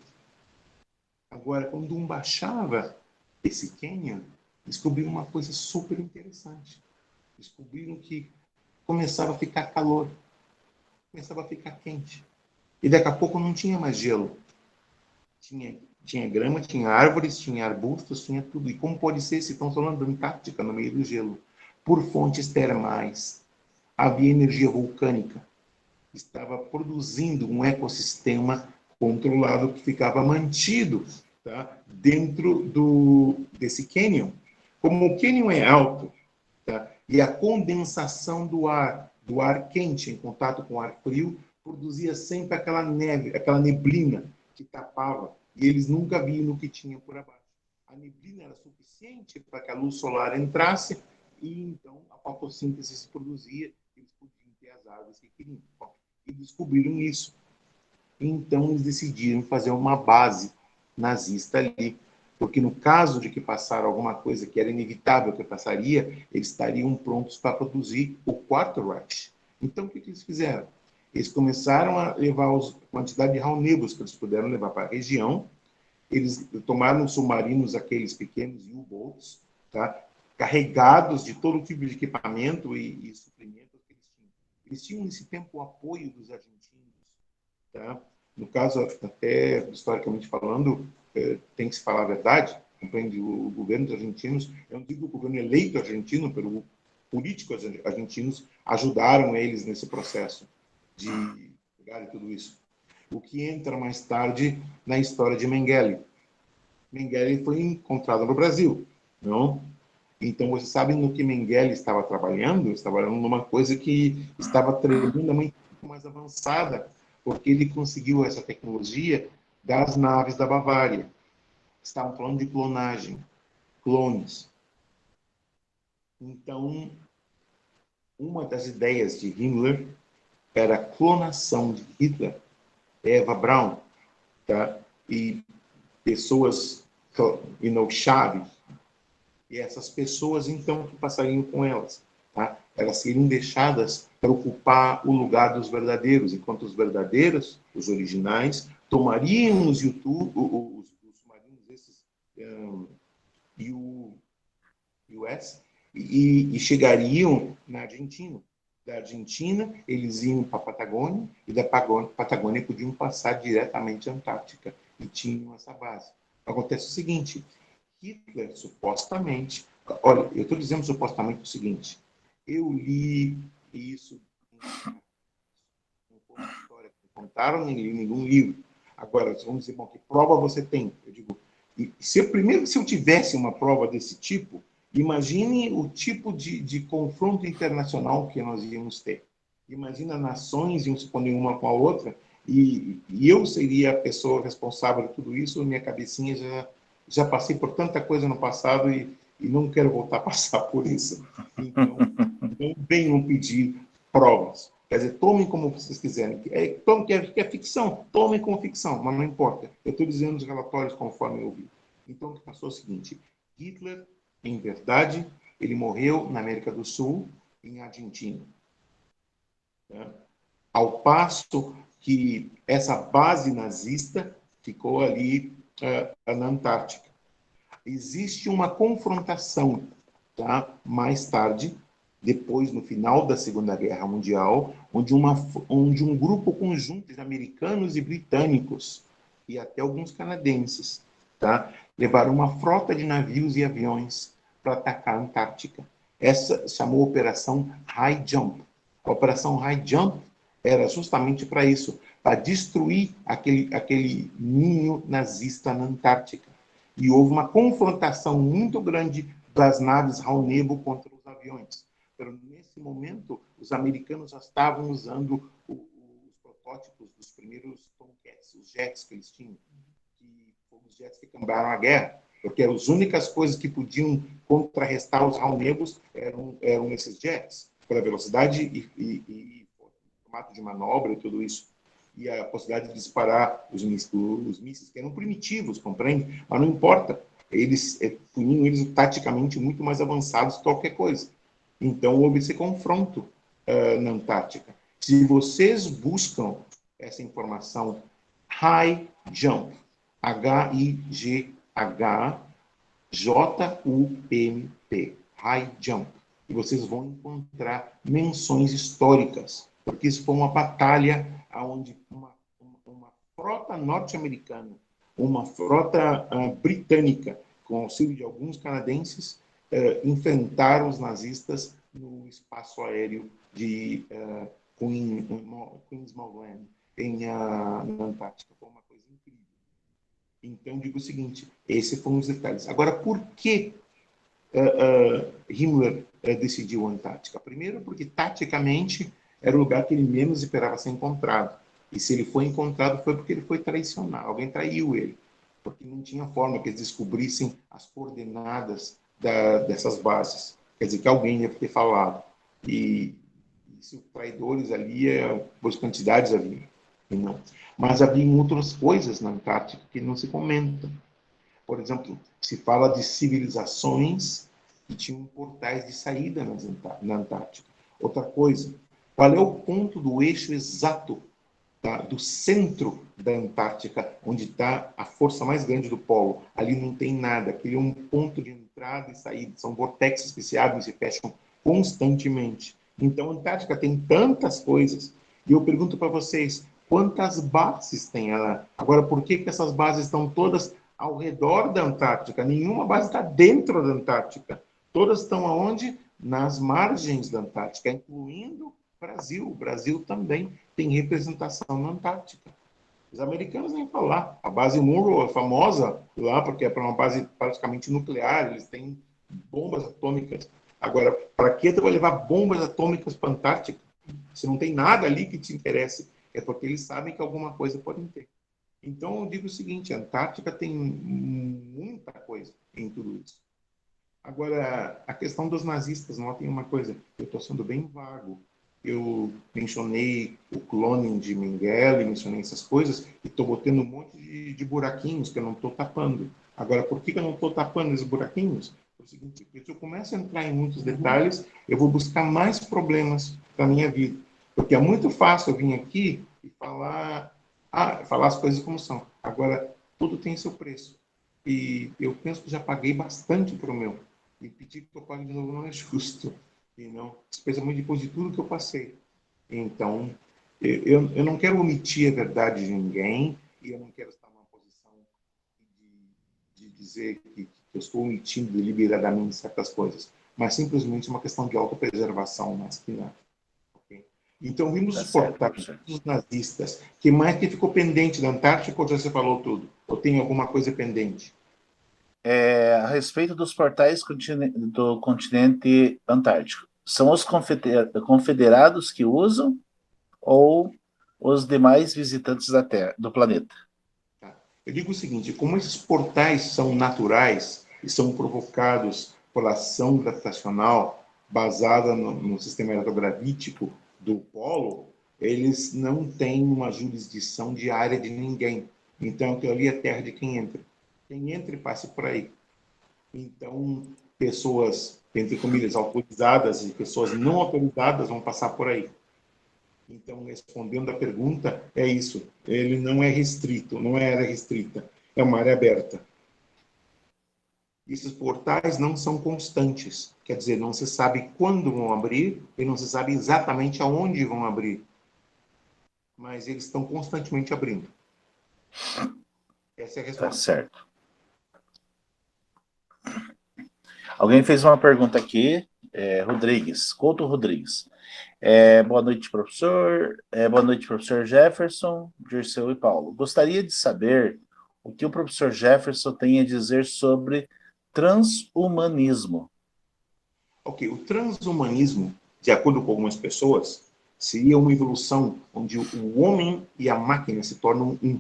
Agora, quando um baixava esse canyon, descobriram uma coisa super interessante. Descobriram que começava a ficar calor, começava a ficar quente. E daqui a pouco não tinha mais gelo. Tinha grama, tinha árvores, tinha arbustos, tinha tudo. E como pode ser se estão falando da Antártica, no meio do gelo? Por fontes termais. Havia energia vulcânica. Estava produzindo um ecossistema controlado que ficava mantido, tá, dentro desse cânion. Como o cânion é alto, tá, e a condensação do ar quente em contato com o ar frio, produzia sempre aquela neve, aquela neblina que tapava e eles nunca viam o que tinha por abaixo. A neblina era suficiente para que a luz solar entrasse e então a fotossíntese se produzia, eles podiam ter as árvores que queriam. E descobriram isso. Então eles decidiram fazer uma base nazista ali, porque no caso de que passar alguma coisa que era inevitável que passaria, eles estariam prontos para produzir o quarto Reich. Então o que eles fizeram? Eles começaram a levar a quantidade de raunebos que eles puderam levar para a região. Eles tomaram submarinos, aqueles pequenos U-boats, tá? Carregados de todo tipo de equipamento e suprimentos que eles tinham. Eles tinham, nesse tempo, o apoio dos argentinos. Tá? No caso, até historicamente falando, tem que se falar a verdade, compreende? O governo dos argentinos, eu não digo o governo eleito argentino, pelo políticos argentinos ajudaram eles nesse processo de pegar tudo isso. O que entra mais tarde na história de Mengele. Mengele foi encontrado no Brasil, não? Então, você sabe no que Mengele estava trabalhando? Estava trabalhando numa coisa que estava tremendamente mais avançada, porque ele conseguiu essa tecnologia das naves da Bavária. Estavam falando de clonagem, clones. Então, uma das ideias de Himmler era a clonação de Hitler, Eva Braun, tá? E pessoas, chave. E essas pessoas, então, que passariam com elas, tá? Elas seriam deixadas para ocupar o lugar dos verdadeiros, enquanto os verdadeiros, os originais, tomariam os submarinos, esses US, e chegariam na Argentina. Da Argentina, eles iam para a Patagônia, e da Patagônia podiam passar diretamente à Antártica, e tinham essa base. Acontece o seguinte, Hitler, supostamente... Olha, eu estou dizendo supostamente o seguinte, eu li isso não uma história que contaram, nem li nenhum livro. Agora, vamos dizer, bom, que prova você tem? Eu digo, se eu tivesse uma prova desse tipo, imagine o tipo de confronto internacional que nós íamos ter. Imagina nações iam se responder uma com a outra, e eu seria a pessoa responsável de tudo isso, minha cabecinha já passei por tanta coisa no passado e não quero voltar a passar por isso. Então, não venham pedir provas. Quer dizer, tomem como vocês quiserem. Que é ficção, tomem como ficção, mas não importa. Eu estou dizendo os relatórios conforme eu vi. Então, o que passou é o seguinte, Hitler, em verdade, ele morreu na América do Sul, em Argentina. Tá? Ao passo que essa base nazista ficou ali na Antártica. Existe uma confrontação, tá? Mais tarde, depois, no final da Segunda Guerra Mundial, onde um grupo conjunto de americanos e britânicos, e até alguns canadenses, tá? Levaram uma frota de navios e aviões para atacar a Antártica. Essa chamou Operação High Jump. A Operação High Jump era justamente para isso, para destruir aquele ninho nazista na Antártica. E houve uma confrontação muito grande das naves Raunebo contra os aviões. Pero, nesse momento, os americanos já estavam usando os protótipos dos primeiros Tomcats, os jets que eles tinham, que foram os jets que cambiaram a guerra, porque as únicas coisas que podiam contrarrestar os Raunebos eram esses jets, pela velocidade e formato de manobra e tudo isso. E a possibilidade de disparar os mísseis, que eram primitivos, compreende? Mas não importa. Eles punham eles taticamente muito mais avançados que qualquer coisa. Então, houve esse confronto na Antártica. Se vocês buscam essa informação, High Jump, H-I-G-H-J-U-M-P, High Jump, e vocês vão encontrar menções históricas, porque isso foi uma batalha onde uma frota norte-americana, uma frota britânica, com auxílio de alguns canadenses, enfrentaram os nazistas no espaço aéreo de Queensland, na Antártica. Foi uma coisa incrível. Então, digo o seguinte, esses foram os detalhes. Agora, por que Himmler decidiu a Antártica? Primeiro, porque, taticamente, era o lugar que ele menos esperava ser encontrado. E se ele foi encontrado, foi porque ele foi traicionado. Alguém traiu ele. porque não tinha forma que eles descobrissem as coordenadas dessas bases. Quer dizer, que alguém deve ter falado. E se traidores ali, as quantidades havia. Não. Mas havia outras coisas na Antártica que não se comentam. Por exemplo, se fala de civilizações que tinham portais de saída na Antártica. Outra coisa, qual é o ponto do eixo exato do centro da Antártica, onde está a força mais grande do polo? Ali não tem nada, aquele é um ponto de entrada e saída, são vortexes que se abrem e se fecham constantemente. Então, a Antártica tem tantas coisas, e eu pergunto para vocês, quantas bases tem ela? Agora, por que essas bases estão todas ao redor da Antártica? Nenhuma base está dentro da Antártica. Todas estão aonde? Nas margens da Antártica, incluindo o Brasil. O Brasil também tem representação na Antártica. Os americanos nem falar. A base Monroe é famosa lá porque é para uma base praticamente nuclear. Eles têm bombas atômicas. Agora, para que tu vai levar bombas atômicas para a Antártica? Se não tem nada ali que te interesse, é porque eles sabem que alguma coisa podem ter. Então, eu digo o seguinte, a Antártica tem muita coisa em tudo isso. Agora, a questão dos nazistas, notem uma coisa, eu estou sendo bem vago. Eu mencionei o clone de Mengele, mencionei essas coisas, e estou botando um monte de buraquinhos que eu não estou tapando. Agora, por que eu não estou tapando esses buraquinhos? É o seguinte, porque se eu começo a entrar em muitos detalhes, eu vou buscar mais problemas para a minha vida. Porque é muito fácil eu vir aqui e falar as coisas como são. Agora, tudo tem seu preço. E eu penso que já paguei bastante para o meu. E pedir que eu pague de novo não é justo. E não, especialmente depois de tudo que eu passei. Então, eu não quero omitir a verdade de ninguém e eu não quero estar numa posição de dizer que eu estou omitindo deliberadamente certas coisas. Mas simplesmente uma questão de autopreservação, mais que nada. Okay? Então, vimos os portais dos nazistas. Que mais que ficou pendente da Antártica ou já você falou tudo? Ou tem alguma coisa pendente? A respeito dos portais do continente antártico. São os confederados que usam ou os demais visitantes da Terra, do planeta? Tá. Eu digo o seguinte, como esses portais são naturais e são provocados pela ação gravitacional basada no sistema eletrogravítico do polo, eles não têm uma jurisdição de área de ninguém. Então, aquilo ali é terra de quem entra. Quem entra e passa por aí. Então, pessoas, entre comilhas, autorizadas e pessoas não autorizadas vão passar por aí. Então, respondendo a pergunta, é isso. Ele não é restrito, não é área restrita, é uma área aberta. Esses portais não são constantes, quer dizer, não se sabe quando vão abrir e não se sabe exatamente aonde vão abrir. Mas eles estão constantemente abrindo. Essa é a resposta. Tá certo. Alguém fez uma pergunta aqui, Rodrigues, Couto Rodrigues. Boa noite, professor. Boa noite, professor Jefferson, Dirceu e Paulo. Gostaria de saber o que o professor Jefferson tem a dizer sobre transhumanismo. Ok, o transhumanismo, de acordo com algumas pessoas, seria uma evolução onde o homem e a máquina se tornam um.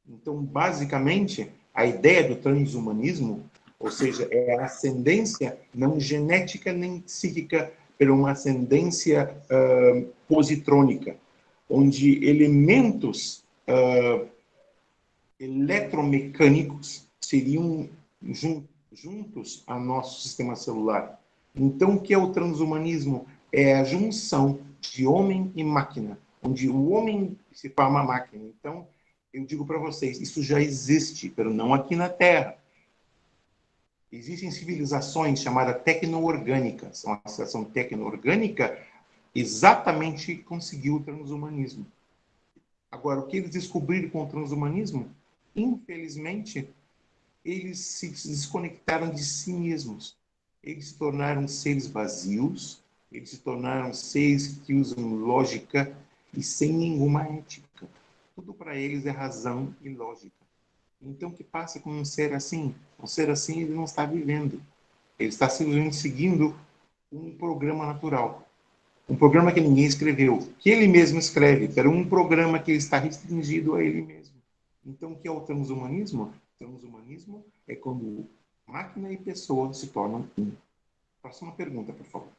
Então, basicamente, a ideia do transhumanismo, ou seja, é a ascendência não genética nem psíquica, por uma ascendência positrônica, onde elementos eletromecânicos seriam juntos ao nosso sistema celular. Então, o que é o transhumanismo? É a junção de homem e máquina, onde o homem se forma a máquina. Então, eu digo para vocês, isso já existe, mas não aqui na Terra. Existem civilizações chamadas tecno-orgânicas. Uma civilização tecno-orgânica exatamente conseguiu o transhumanismo. Agora, o que eles descobriram com o transhumanismo? Infelizmente, eles se desconectaram de si mesmos. Eles se tornaram seres vazios, eles se tornaram seres que usam lógica e sem nenhuma ética. Tudo para eles é razão e lógica. Então, o que passa com um ser assim? Um ser assim, ele não está vivendo. Ele está simplesmente seguindo um programa natural. Um programa que ninguém escreveu, que ele mesmo escreve, era um programa que está restringido a ele mesmo. Então, o que é o transhumanismo? Transhumanismo é quando máquina e pessoa se tornam um. Próxima pergunta, por favor.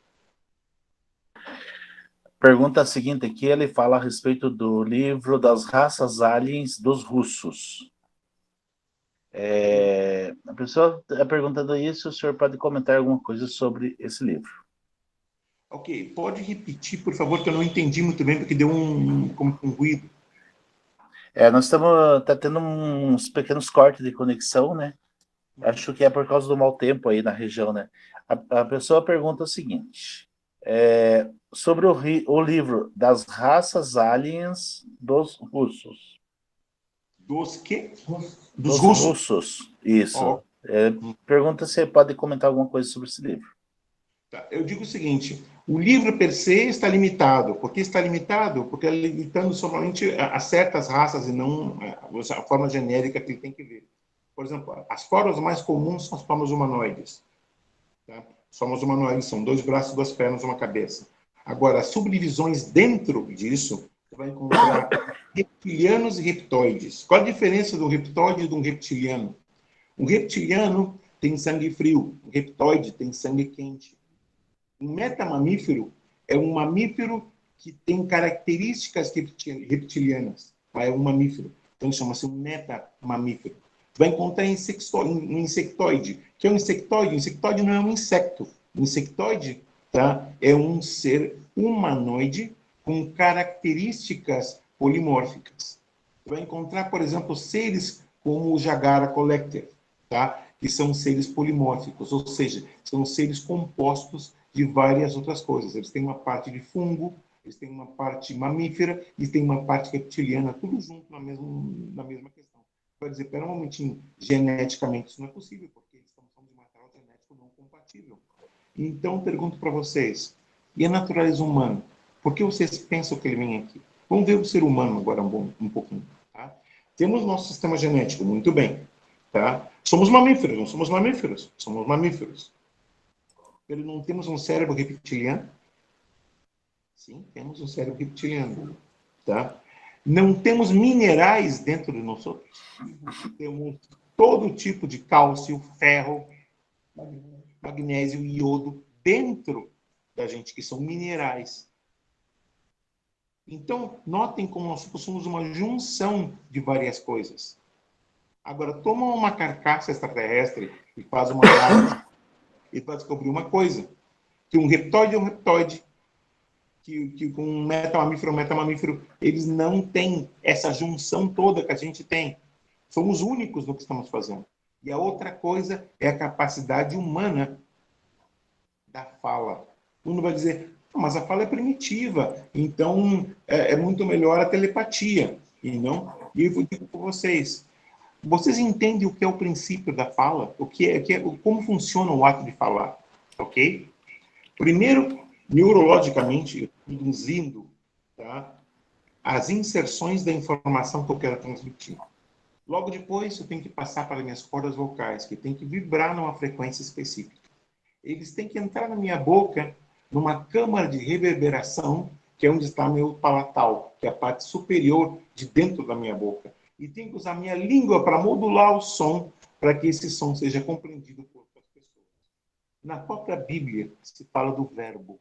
Pergunta seguinte aqui, ele fala a respeito do livro das raças aliens dos russos. A pessoa está perguntando isso, o senhor pode comentar alguma coisa sobre esse livro? Ok, pode repetir, por favor, que eu não entendi muito bem, porque deu como um ruído. Nós tá tendo uns pequenos cortes de conexão, né? Acho que é por causa do mau tempo aí na região, né? A pessoa pergunta o seguinte: sobre o livro das raças aliens dos russos. Dos quê? Dos Dos russos. russos, isso. Ó, Pergunta se pode comentar alguma coisa sobre esse livro. tá. Eu digo o seguinte, o livro per se está limitado. Por que está limitado? Porque ele é limitando somente a certas raças e não a forma genérica que ele tem que ver. Por exemplo, as formas mais comuns são as formas humanoides. Tá? As formas humanoides são 2 braços, 2 pernas, uma cabeça. Agora, as subdivisões dentro disso, você vai encontrar reptilianos e reptoides. Qual a diferença do reptoide e de um reptiliano? Um reptiliano tem sangue frio, um reptoide tem sangue quente. Um metamamífero é um mamífero que tem características reptilianas. É um mamífero. Então, chama-se um metamamífero. Vai encontrar um insectoide. O que é um insectoide? Um insectoide não é um inseto. Um insectoide, tá, é um ser humanoide com características polimórficas. Vai encontrar, por exemplo, seres como o Jagara collector, tá? Que são seres polimórficos, ou seja, são seres compostos de várias outras coisas. Eles têm uma parte de fungo, eles têm uma parte mamífera e têm uma parte reptiliana, tudo junto na mesma questão. Vai dizer, pera um momentinho, geneticamente isso não é possível, porque eles estão falando de material genético não compatível. Então, pergunto para vocês, e a natureza humana? Por que vocês pensam que ele vem aqui? Vamos ver o ser humano agora um pouquinho. Tá? Temos nosso sistema genético, muito bem. Tá? Somos mamíferos, não somos mamíferos? Somos mamíferos. Pero não temos um cérebro reptiliano? Sim, temos um cérebro reptiliano. Tá? Não temos minerais dentro de nós outros? Temos todo tipo de cálcio, ferro, magnésio e iodo dentro da gente, que são minerais. Então, notem como nós somos uma junção de várias coisas. Agora, toma uma carcaça extraterrestre e faz uma análise e vai descobrir uma coisa, que um reptóide é um reptóide, que com um metamamífero, eles não têm essa junção toda que a gente tem. Somos únicos no que estamos fazendo. E a outra coisa é a capacidade humana da fala. Um vai dizer, mas a fala é primitiva, então é muito melhor a telepatia. E não. E eu digo para vocês, vocês entendem o que é o princípio da fala? Como funciona o ato de falar? Ok? Primeiro, neurologicamente, induzindo, tá, as inserções da informação que eu quero transmitir. Logo depois, eu tenho que passar para minhas cordas vocais, que tem que vibrar numa frequência específica. Eles têm que entrar na minha boca, numa câmara de reverberação, que é onde está meu palatal, que é a parte superior de dentro da minha boca. E tenho que usar minha língua para modular o som, para que esse som seja compreendido por outras pessoas. Na própria Bíblia se fala do verbo.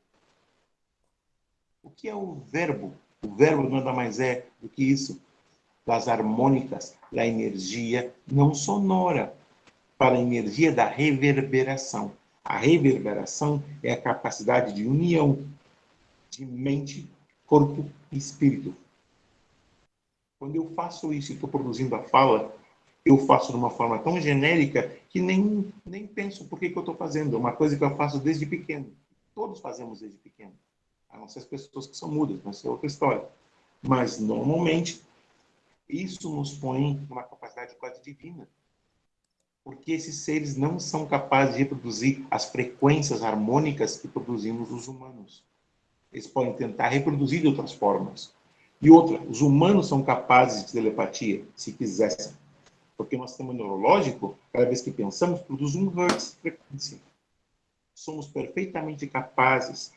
O que é o verbo? O verbo nada mais é do que isso. Das harmônicas, da energia não sonora, para a energia da reverberação. A reverberação é a capacidade de união de mente, corpo e espírito. Quando eu faço isso e estou produzindo a fala, eu faço de uma forma tão genérica que nem penso por que eu estou fazendo. É uma coisa que eu faço desde pequeno. Todos fazemos desde pequeno. A não ser as pessoas que são mudas, mas é outra história. Mas, normalmente, isso nos põe numa capacidade quase divina. Porque esses seres não são capazes de reproduzir as frequências harmônicas que produzimos os humanos. Eles podem tentar reproduzir de outras formas. E outra, os humanos são capazes de telepatia, se quisessem. Porque nosso sistema neurológico, cada vez que pensamos, produz 1 Hz de frequência. Somos perfeitamente capazes,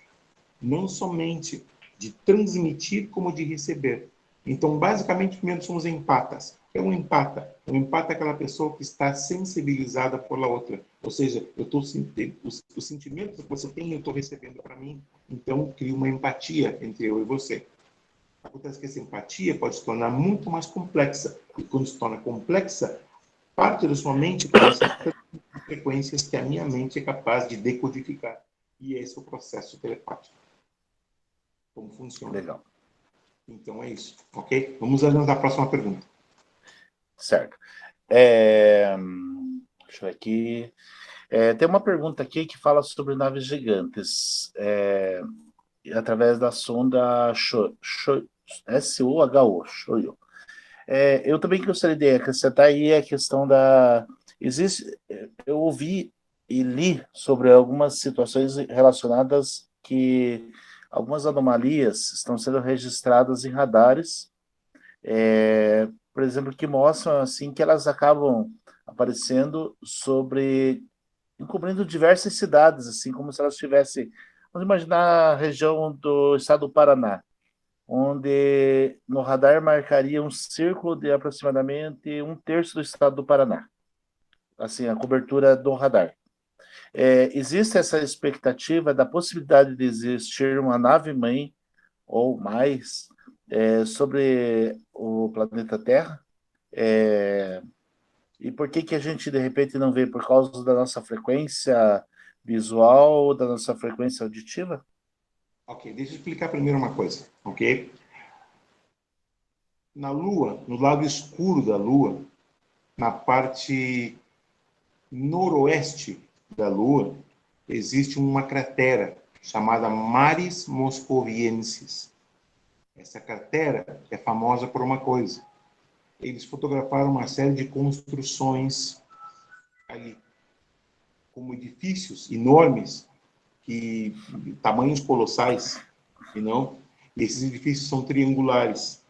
não somente de transmitir, como de receber. Então, basicamente, primeiro somos empatas. é um empata. Um empata é aquela pessoa que está sensibilizada por la outra. Ou seja, eu estou sentindo os sentimentos que você tem, eu estou recebendo para mim. Então, cria uma empatia entre eu e você. Acontece que essa empatia pode se tornar muito mais complexa. E quando se torna complexa, parte da sua mente começa a ter frequências que a minha mente é capaz de decodificar. E esse é o processo telepático. Como funciona. Legal. Então é isso, ok? Vamos adiantar a próxima pergunta. Certo. Deixa eu ver aqui. Tem uma pergunta aqui que fala sobre naves gigantes. Através da sonda SUHO. Eu também gostaria de acrescentar aí a questão da... eu ouvi e li sobre algumas situações relacionadas que algumas anomalias estão sendo registradas em radares, por exemplo, que mostram assim que elas acabam aparecendo encobrindo diversas cidades, assim como se elas estivessem... Vamos imaginar a região do estado do Paraná, onde no radar marcaria um círculo de aproximadamente um terço do estado do Paraná, assim, a cobertura do radar. Existe essa expectativa da possibilidade de existir uma nave-mãe ou mais sobre o planeta Terra? E por que a gente, de repente, não vê? Por causa da nossa frequência visual, da nossa frequência auditiva? Ok, deixa eu explicar primeiro uma coisa, ok? Na Lua, no lado escuro da Lua, na parte noroeste da Lua, existe uma cratera chamada Maris Moscoviensis. Essa cratera é famosa por uma coisa. Eles fotografaram uma série de construções ali, como edifícios enormes, tamanhos colossais, e não? E esses edifícios são triangulares.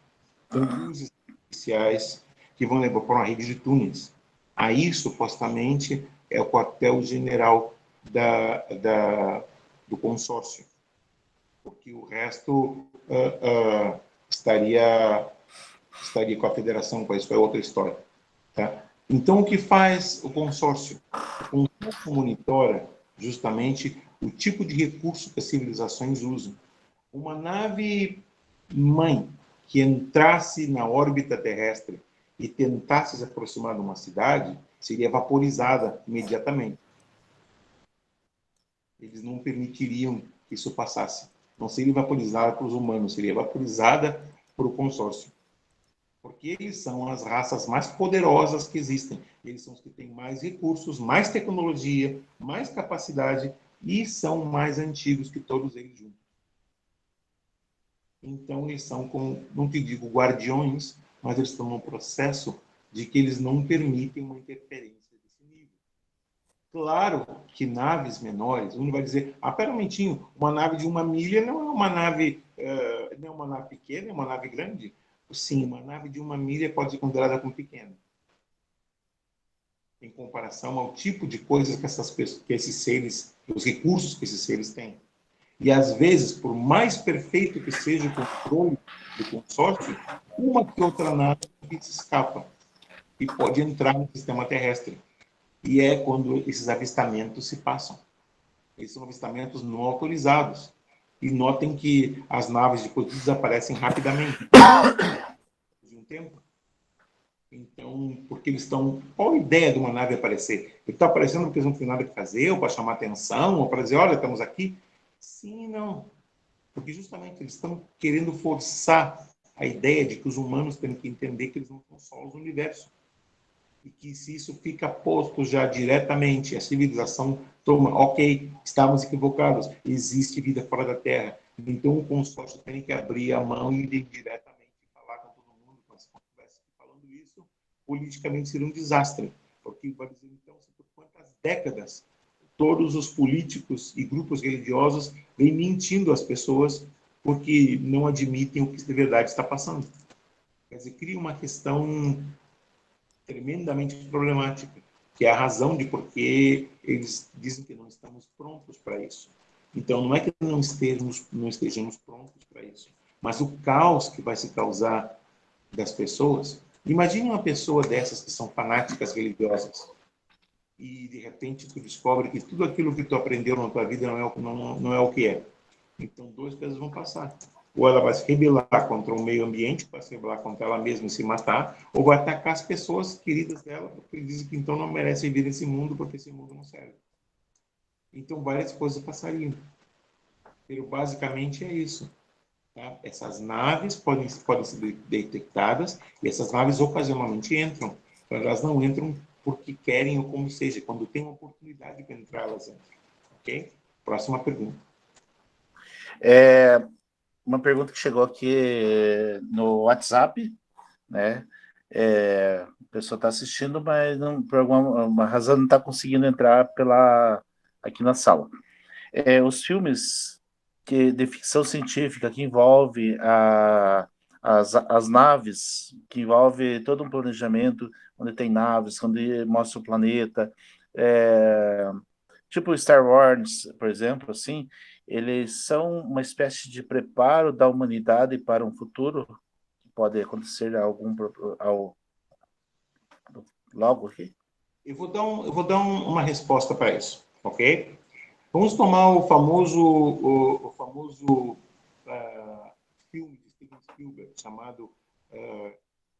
São luzes especiais que vão levar para uma rede de túneis. Aí, supostamente, é o quartel-general do consórcio, porque o resto estaria com a federação, com isso é outra história. Tá? Então, o que faz o consórcio? O consórcio monitora justamente o tipo de recurso que as civilizações usam. Uma nave mãe que entrasse na órbita terrestre e tentasse se aproximar de uma cidade, seria vaporizada imediatamente. Eles não permitiriam que isso passasse. Não seria vaporizada para os humanos, seria vaporizada para o consórcio. Porque eles são as raças mais poderosas que existem. Eles são os que têm mais recursos, mais tecnologia, mais capacidade e são mais antigos que todos eles juntos. Então, eles são, não te digo guardiões, mas eles estão num processo de que eles não permitem uma interferência desse nível. Claro que naves menores, um vai dizer, pera um momentinho, uma nave de 1 milha não é uma nave, não é uma nave pequena, é uma nave grande. Sim, uma nave de 1 milha pode ser considerada como pequena, em comparação ao tipo de coisas que esses seres, os recursos que esses seres têm. E, às vezes, por mais perfeito que seja o controle do consórcio, uma que outra nave se escapa e pode entrar no sistema terrestre. E é quando esses avistamentos se passam. Esses são avistamentos não autorizados. E notem que as naves depois desaparecem rapidamente. De um tempo. Então, porque eles estão... Qual a ideia de uma nave aparecer? Ele está aparecendo porque eles não têm nada que fazer, ou para chamar atenção, ou para dizer, olha, estamos aqui. Sim e não. Porque justamente eles estão querendo forçar a ideia de que os humanos têm que entender que eles não são só os universos. E que se isso fica posto já diretamente, a civilização toma, ok, estávamos equivocados, existe vida fora da Terra. Então o consórcio tem que abrir a mão e ir diretamente falar com todo mundo, mas se estivesse falando isso, politicamente seria um desastre. Porque vai dizer, então, por quantas décadas todos os políticos e grupos religiosos vêm mentindo às pessoas porque não admitem o que de verdade está passando. Quer dizer, cria uma questão tremendamente problemática, que é a razão de por que eles dizem que não estamos prontos para isso. Então, não é que não estejamos prontos para isso, mas o caos que vai se causar das pessoas Imagine uma pessoa dessas que são fanáticas religiosas e, de repente, tu descobre que tudo aquilo que tu aprendeu na tua vida não é o que é. Então, duas coisas vão passar. Ou ela vai se rebelar contra o meio ambiente, vai se rebelar contra ela mesma e se matar, ou vai atacar as pessoas queridas dela, porque dizem que então não merece vir nesse mundo, porque esse mundo não serve. Então, várias coisas passariam. Pero, basicamente, é isso. Tá? Essas naves podem ser detectadas, e essas naves ocasionalmente entram. Então, elas não entram porque querem ou como seja, quando tem uma oportunidade para entrar, elas entram. Ok? Próxima pergunta. Uma pergunta que chegou aqui no WhatsApp, né? A pessoa está assistindo, mas não, por alguma razão não está conseguindo entrar aqui na sala. Os filmes de ficção científica que envolve as naves, que envolve todo um planejamento, onde tem naves, onde mostra o planeta, tipo Star Wars, por exemplo, assim, eles são uma espécie de preparo da humanidade para um futuro que pode acontecer logo aqui? Eu vou dar uma resposta para isso, ok? Vamos tomar o famoso filme de Steven Spielberg chamado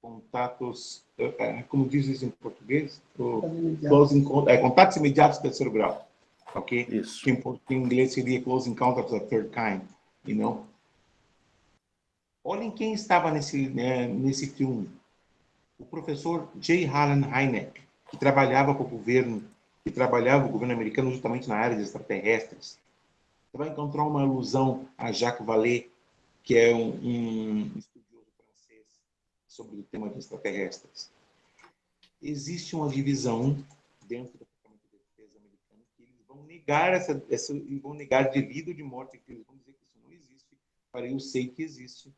Contatos, como diz isso em português? Contatos Imediatos do Terceiro Grau, ok? Isso. Que em inglês seria Close Encounters of the Third Kind, you know? Olhem quem estava nesse filme. O professor J. Allen Hynek, que trabalhava com o governo americano justamente na área de extraterrestres. Você vai encontrar uma alusão a Jacques Vallée, que é um estudioso francês sobre o tema de extraterrestres. Existe uma divisão dentro do Departamento de Defesa americano que eles vão negar vão negar de vida ou de morte, que eles vão dizer que isso não existe, para eu sei que existe.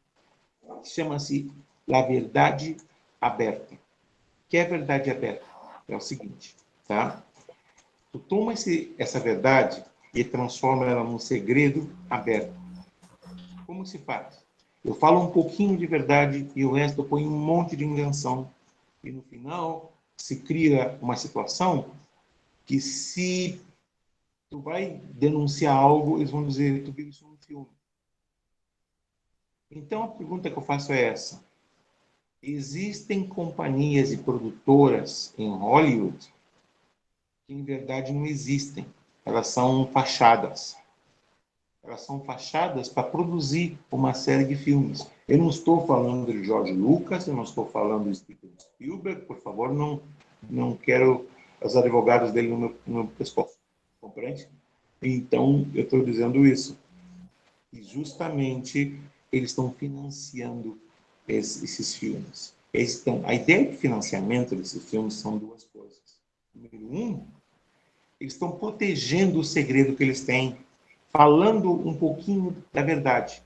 Chama-se La Verdade Aberta. O que é a verdade aberta? É o seguinte, tá? Tu toma essa verdade e transforma ela num segredo aberto. Como se faz? Eu falo um pouquinho de verdade e o resto eu ponho um monte de invenção. E no final se cria uma situação que, se tu vai denunciar algo, eles vão dizer, tu viu isso num filme. Então a pergunta que eu faço é essa. Existem companhias e produtoras em Hollywood que, em verdade, não existem. Elas são fachadas. Elas são fachadas para produzir uma série de filmes. Eu não estou falando de George Lucas, eu não estou falando de Steven Spielberg, por favor, não quero os advogados dele no meu pescoço. Compreende? Então, eu estou dizendo isso. E justamente eles estão financiando esses filmes. A ideia de financiamento desses filmes são duas coisas. Número um, eles estão protegendo o segredo que eles têm, falando um pouquinho da verdade.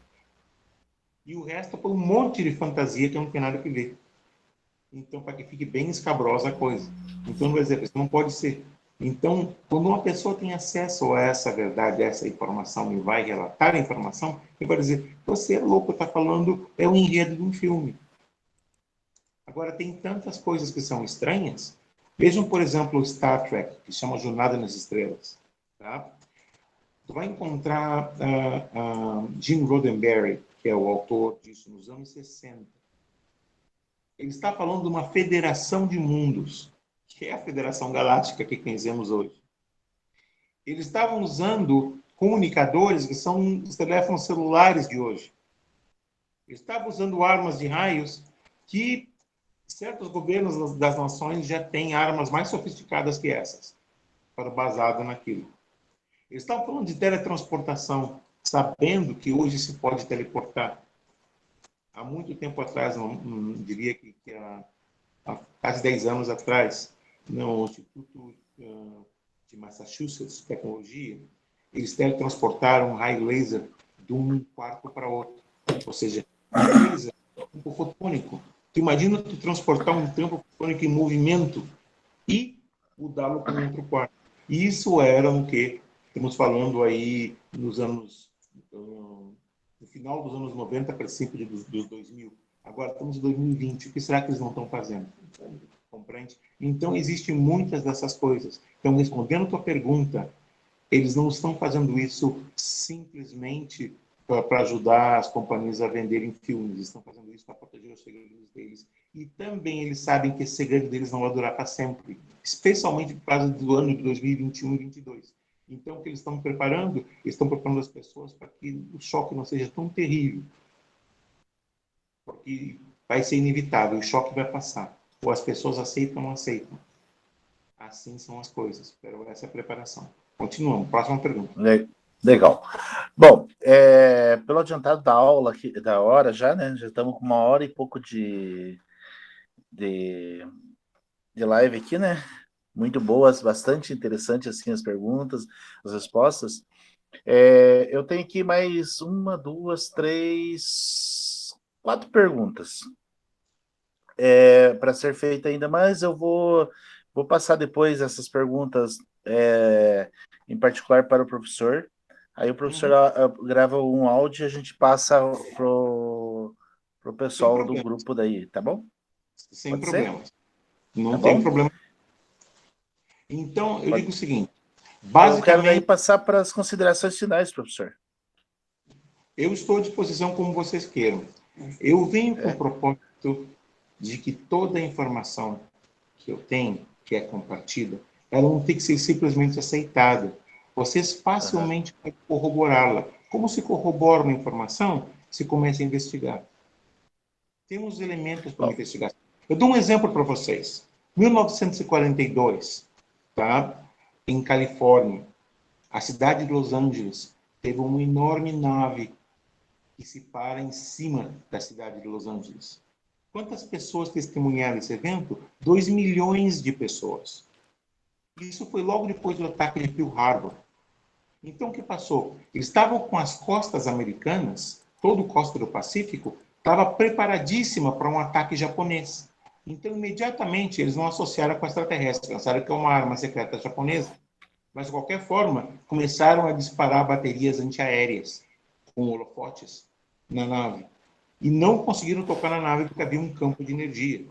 E o resto foi um monte de fantasia que não tem nada a ver. Então, para que fique bem escabrosa a coisa. Então, por exemplo, isso não pode ser. Então, quando uma pessoa tem acesso a essa verdade, a essa informação, e vai relatar a informação, ele vai dizer, você é louco, está falando, é o enredo de um filme. Agora, tem tantas coisas que são estranhas. Vejam, por exemplo, o Star Trek, que chama Jornada nas Estrelas. Tá? Tu vai encontrar Gene Roddenberry, que é o autor disso, nos anos 60. Ele está falando de uma federação de mundos, que é a Federação Galáctica que conhecemos hoje. Eles estavam usando comunicadores que são os teléfonos celulares de hoje. Eles estavam usando armas de raios que certos governos das nações já têm armas mais sofisticadas que essas, basado naquilo. Eles estavam falando de teletransportação, sabendo que hoje se pode teleportar. Há muito tempo atrás, não diria que há quase 10 anos atrás, no Instituto de Massachusetts de Tecnologia, eles teletransportaram um raio laser de um quarto para outro. Ou seja, um laser campo fotônico. Tu imagina tu transportar um campo fotônico em movimento e mudá-lo para um outro quarto. Isso era o que estamos falando aí no final dos anos 90, princípio dos 2000. Há Agora estamos em 2020, o que será que eles não estão fazendo? Compreende? Então, existem muitas dessas coisas. Então, respondendo a tua pergunta, eles não estão fazendo isso simplesmente para ajudar as companhias a venderem filmes, eles estão fazendo isso para proteger os segredos deles. E também eles sabem que esse segredo deles não vai durar para sempre, especialmente por causa do ano de 2021 e 2022. Então, o que eles estão preparando? Eles estão preparando as pessoas para que o choque não seja tão terrível, porque vai ser inevitável, o choque vai passar. Ou as pessoas aceitam ou não aceitam. Assim são as coisas. Pero essa é a preparação. Continuamos. Próxima pergunta. Legal. Bom, pelo adiantado da aula, aqui, da hora já, né? Já estamos com 1 hora e pouco de live aqui, né? Muito boas, bastante interessante assim as perguntas, as respostas. Eu tenho aqui mais 1, 2, 3, 4 perguntas para ser feita ainda, mas eu vou passar depois essas perguntas em particular para o professor. Aí o professor grava um áudio e a gente passa pro pessoal do grupo daí, tá bom? Sem Pode problemas. ser? Não Tá tem bom? problema. Então, eu digo o seguinte. Eu quero daí Basicamente, passar para as considerações finais, professor. eu estou à disposição como vocês queiram. Eu venho com o propósito de que toda a informação que eu tenho, que é compartilhada, ela não tem que ser simplesmente aceitada. Vocês facilmente podem corroborá-la. Como se corrobora uma informação? Se começa a investigar. Temos elementos para Bom, investigação. Eu dou um exemplo para vocês. 1942, tá? Em Califórnia, a cidade de Los Angeles teve uma enorme nave que se para em cima da cidade de Los Angeles. Quantas pessoas testemunharam esse evento? 2 milhões de pessoas. Isso foi logo depois do ataque de Pearl Harbor. Então, o que passou? Eles estavam com as costas americanas, todo o costa do Pacífico, estava preparadíssima para um ataque japonês. Então, imediatamente, eles não associaram com extraterrestres, pensaram que é uma arma secreta japonesa. Mas, de qualquer forma, começaram a disparar baterias antiaéreas com holofotes na nave. E não conseguiram tocar na nave porque havia um campo de energia.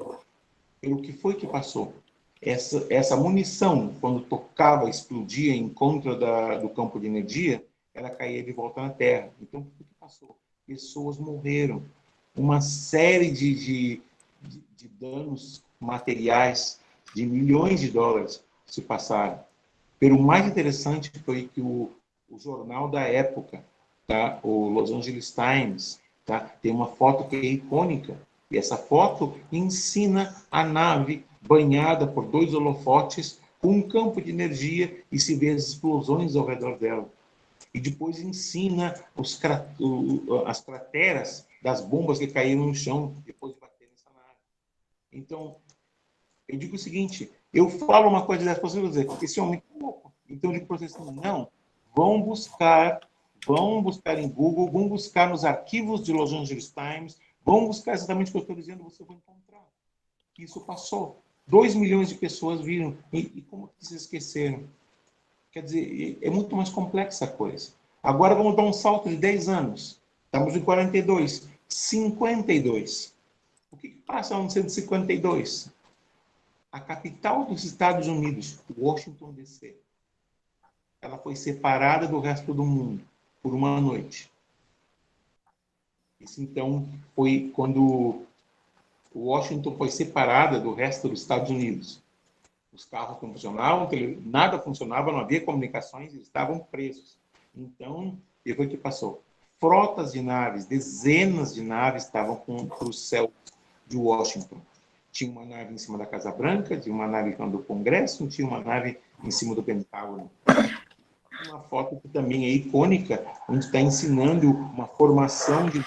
Pelo que foi que passou? Essa munição, quando tocava, explodia em contra do campo de energia, ela caía de volta na Terra. Então, o que passou? Pessoas morreram. Uma série de danos materiais de milhões de dólares se passaram. Pero o mais interessante foi que o jornal da época, tá? O Los Angeles Times, tá? Tem uma foto que é icônica. E essa foto ensina a nave banhada por 2 holofotes com um campo de energia e se vê as explosões ao redor dela. E depois ensina as crateras das bombas que caíram no chão depois de bater nessa nave. Então, eu digo o seguinte, eu falo uma coisa dessas pessoas, dizer, esse homem é louco. Então, eu digo para vocês, não, vão buscar em Google, vão buscar nos arquivos de Los Angeles Times, vão buscar exatamente o que eu estou dizendo, você vai encontrar. Isso passou. 2 milhões de pessoas viram. E como que se esqueceram? Quer dizer, é muito mais complexa a coisa. Agora vamos dar um salto de 10 anos. Estamos em 42. 52. O que passa em 1952? A capital dos Estados Unidos, Washington, D.C., ela foi separada do resto do mundo por uma noite. Isso, então, foi quando Washington foi separada do resto dos Estados Unidos. Os carros não funcionavam, nada funcionava, não havia comunicações, eles estavam presos. Então, o que foi que passou? Frotas de naves, dezenas de naves estavam para o céu de Washington. Tinha uma nave em cima da Casa Branca, tinha uma nave do Congresso, tinha uma nave em cima do Pentágono. Uma foto que também é icônica, onde está ensinando uma formação de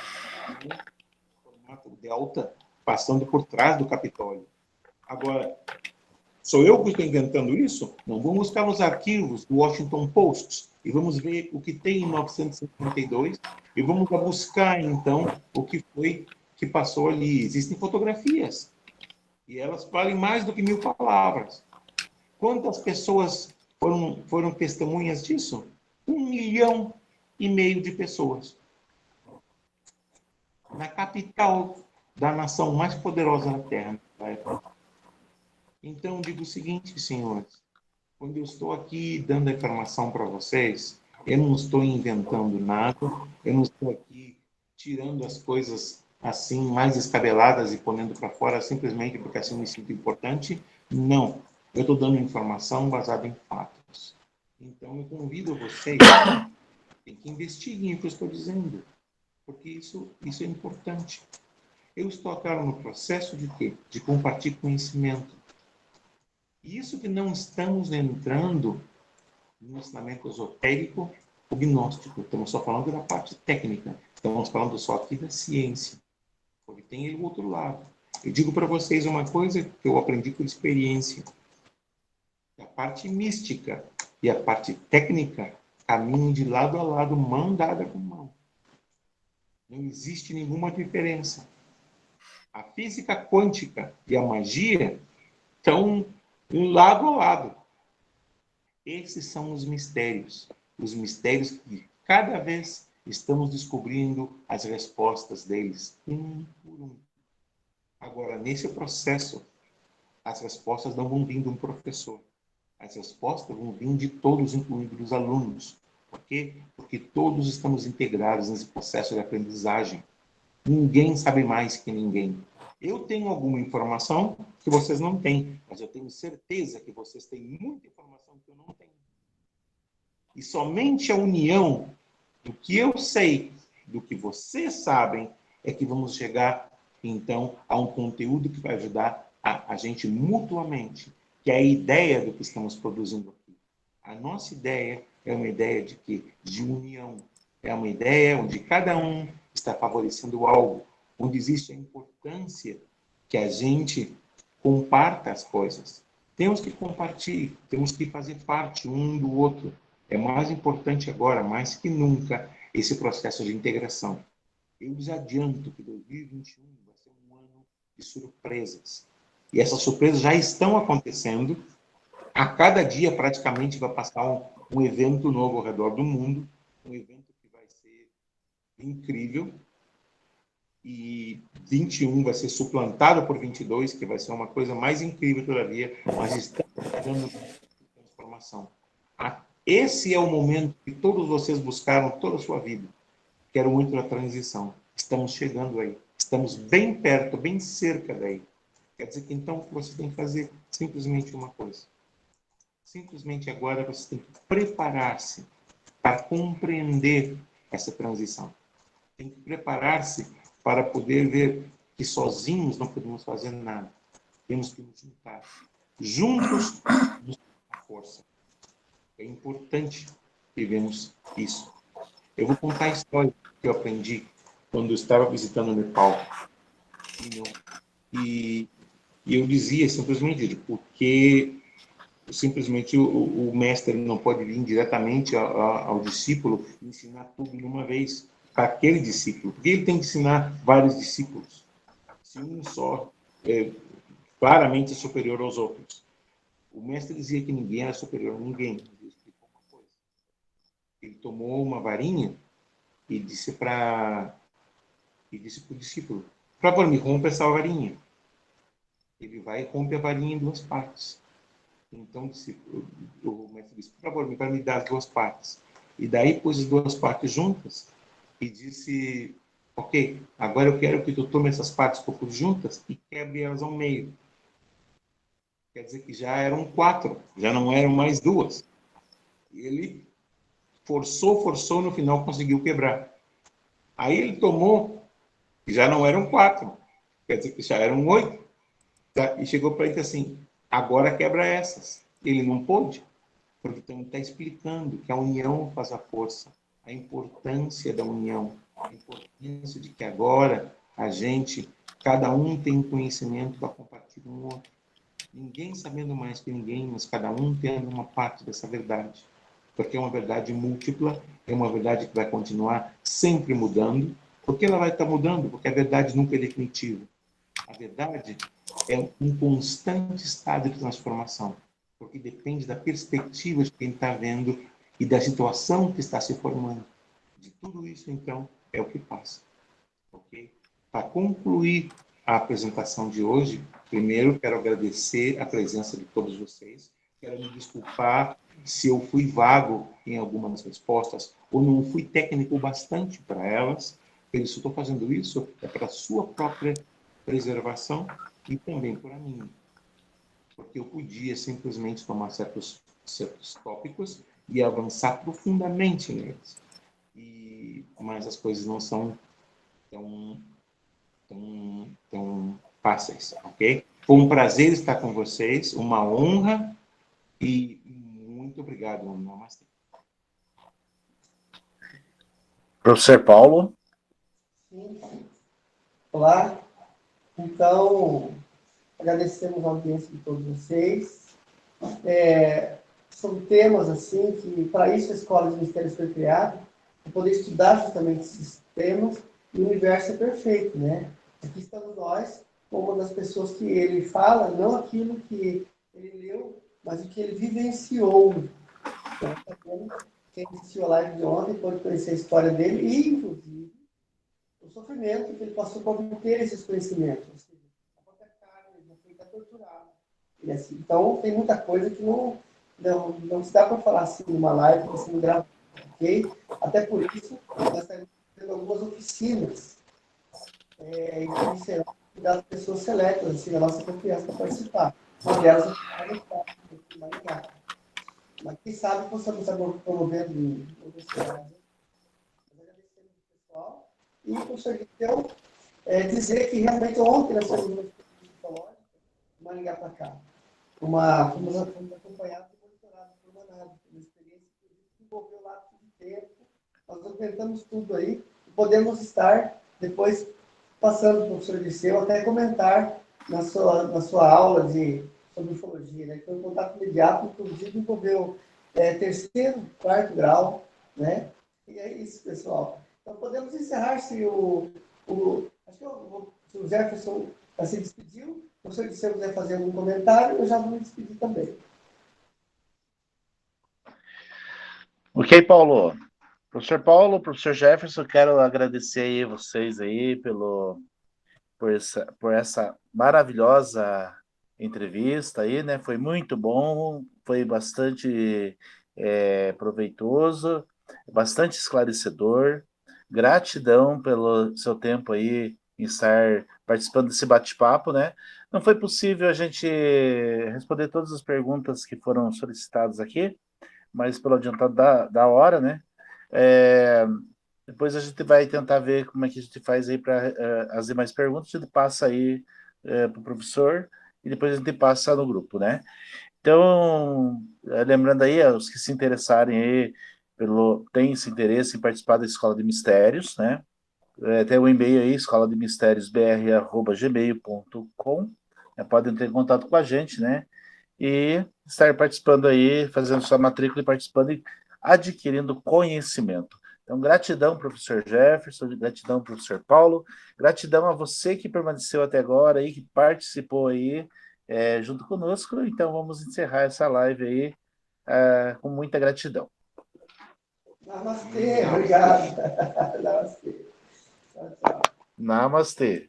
formato delta passando por trás do Capitólio. Agora, sou eu que estou inventando isso? Não, vamos buscar nos arquivos do Washington Post e vamos ver o que tem em 1952 e vamos buscar, então, o que foi que passou ali. Existem fotografias e elas valem mais do que 1000 palavras. Quantas pessoas foram testemunhas disso? 1,5 milhão de pessoas. Na capital da nação mais poderosa na Terra. Então, digo o seguinte, senhores, quando eu estou aqui dando a informação para vocês, eu não estou inventando nada, eu não estou aqui tirando as coisas assim, mais descabeladas e pondo para fora simplesmente porque assim me sinto importante. Não, eu estou dando informação baseada em fatos. Então, eu convido vocês que investiguem o que eu estou dizendo, porque isso é importante. Eu estou agora no processo de quê? De compartilhar conhecimento. E isso que não estamos entrando no ensinamento esotérico ou gnóstico. Estamos só falando da parte técnica. Estamos falando só aqui da ciência. Porque tem aí o outro lado. Eu digo para vocês uma coisa que eu aprendi por experiência. A parte mística e a parte técnica caminham de lado a lado, mão dada com mão. Não existe nenhuma diferença. A física quântica e a magia estão lado a lado. Esses são os mistérios que cada vez estamos descobrindo as respostas deles, um por um. Agora, nesse processo, as respostas não vão vir de um professor. As respostas vão vir de todos, incluindo os alunos. Por quê? Porque todos estamos integrados nesse processo de aprendizagem. Ninguém sabe mais que ninguém. Eu tenho alguma informação que vocês não têm, mas eu tenho certeza que vocês têm muita informação que eu não tenho. E somente a união do que eu sei, do que vocês sabem, é que vamos chegar, então, a um conteúdo que vai ajudar a gente mutuamente, que é a ideia do que estamos produzindo aqui. A nossa ideia é uma ideia de quê? De união. É uma ideia onde cada um está favorecendo algo, onde existe a importância que a gente comparta as coisas. Temos que compartilhar, temos que fazer parte um do outro. É mais importante agora, mais que nunca, esse processo de integração. Eu lhes adianto que 2021 vai ser um ano de surpresas. E essas surpresas já estão acontecendo. A cada dia, praticamente, vai passar um evento novo ao redor do mundo, um evento que vai ser incrível. E 21 vai ser suplantado por 22, que vai ser uma coisa mais incrível todavia, mas estamos fazendo transformação. Esse é o momento que todos vocês buscaram toda a sua vida, que era muito a transição. Estamos chegando aí. Estamos bem perto, bem cerca daí. Quer dizer que então o que você tem que fazer simplesmente uma coisa. Simplesmente agora você tem que preparar-se para compreender essa transição. Tem que preparar-se para poder ver que sozinhos não podemos fazer nada. Temos que nos juntar. Juntos, nos dá força. É importante que vemos isso. Eu vou contar a história que eu aprendi quando eu estava visitando o Nepal. E eu dizia simplesmente, porque simplesmente o mestre não pode vir diretamente ao discípulo e ensinar tudo de uma vez para aquele discípulo, porque ele tem que ensinar vários discípulos. Se um só é claramente superior aos outros. O mestre dizia que ninguém era superior a ninguém. Ele explicou uma coisa. Ele tomou uma varinha e disse para o discípulo: por favor, me rompa essa varinha. Ele vai e rompe a varinha em duas partes. Então, o mestre disse: por favor, vai me dar as duas partes. E daí pôs as duas partes juntas e disse: ok, agora eu quero que tu tome essas partes um pouco juntas e quebre elas ao meio. Quer dizer que já eram 4, já não eram mais 2. Ele forçou, no final conseguiu quebrar. Aí ele tomou, já não eram 4, quer dizer que já eram 8. Tá? E chegou para ele assim: agora quebra essas. Ele não pôde, porque então está explicando que a união faz a força, a importância da união, a importância de que agora a gente, cada um tem conhecimento para compartilhar com o outro. Ninguém sabendo mais que ninguém, mas cada um tendo uma parte dessa verdade. Porque é uma verdade múltipla, é uma verdade que vai continuar sempre mudando. Por que ela vai estar mudando? Porque a verdade nunca é definitiva. A verdade é um constante estado de transformação, porque depende da perspectiva de quem está vendo e da situação que está se formando. De tudo isso, então, é o que passa. Okay? Para concluir a apresentação de hoje. Primeiro, quero agradecer a presença de todos vocês. Quero me desculpar se eu fui vago em algumas respostas ou não fui técnico bastante para elas. Por isso, estou fazendo isso para a sua própria preservação e também para mim. Porque eu podia simplesmente tomar certos tópicos e avançar profundamente neles. Mas as coisas não são tão fáceis, ok? Foi um prazer estar com vocês, uma honra e muito obrigado. Namastê. Professor Paulo. Sim. Olá. Então, agradecemos a audiência de todos vocês. São temas, assim, que para isso a Escola de Mistérios foi criada, para poder estudar justamente esses temas, e o universo é perfeito, né? Aqui estamos nós, como uma das pessoas que ele fala, não aquilo que ele leu, mas o que ele vivenciou. Então, quem assistiu a live de ontem pode conhecer a história dele e, inclusive, o sofrimento que ele passou para obter esses conhecimentos. Ou seja, a própria carne já foi torturada. Assim, então, tem muita coisa que não se dá para falar assim numa live, assim, gravada, ok? Até por isso, nós estamos fazendo algumas oficinas, e serão das pessoas seletas, assim, da nossa confiança para participar. Uma delas é o Maringá. Mas quem sabe possamos estar promovendo em outras cidades. Nós agradecemos o pessoal. E, professor Guilherme, dizer que realmente ontem nós tivemos uma experiência psicológica de Maringá para cá. Fomos acompanhados e monitorados por Manado. Uma experiência que envolveu lá de tempo. Nós documentamos tudo aí e podemos estar depois passando para o professor Dirceu até comentar na sua aula sobre ufologia, né? Então, o contato imediato, inclusive, envolveu terceiro, quarto grau, né? E é isso, pessoal. Então, podemos encerrar se acho que o Jefferson se despediu. Se o professor Dirceu quiser fazer algum comentário, eu já vou me despedir também. Ok, Paulo. Professor Paulo, professor Jefferson, quero agradecer aí vocês aí por essa maravilhosa entrevista aí, né? Foi muito bom, foi bastante proveitoso, bastante esclarecedor. Gratidão pelo seu tempo aí em estar participando desse bate-papo, né? Não foi possível a gente responder todas as perguntas que foram solicitadas aqui, mas pelo adiantado da hora, né? Depois a gente vai tentar ver como é que a gente faz aí para as demais perguntas, a gente passa aí para o professor e depois a gente passa no grupo, né? Então, lembrando aí, os que se interessarem aí, tem esse interesse em participar da Escola de Mistérios, né? Tem o e-mail aí, escolademistériosbr@gmail.com, né? Podem entrar em contato com a gente, né? E estar participando aí, fazendo sua matrícula e participando e adquirindo conhecimento. Então, gratidão, professor Jefferson, gratidão, professor Paulo, gratidão a você que permaneceu até agora e que participou aí junto conosco. Então, vamos encerrar essa live aí com muita gratidão. Namastê, obrigado. Namastê. Tchau, tchau. Namastê.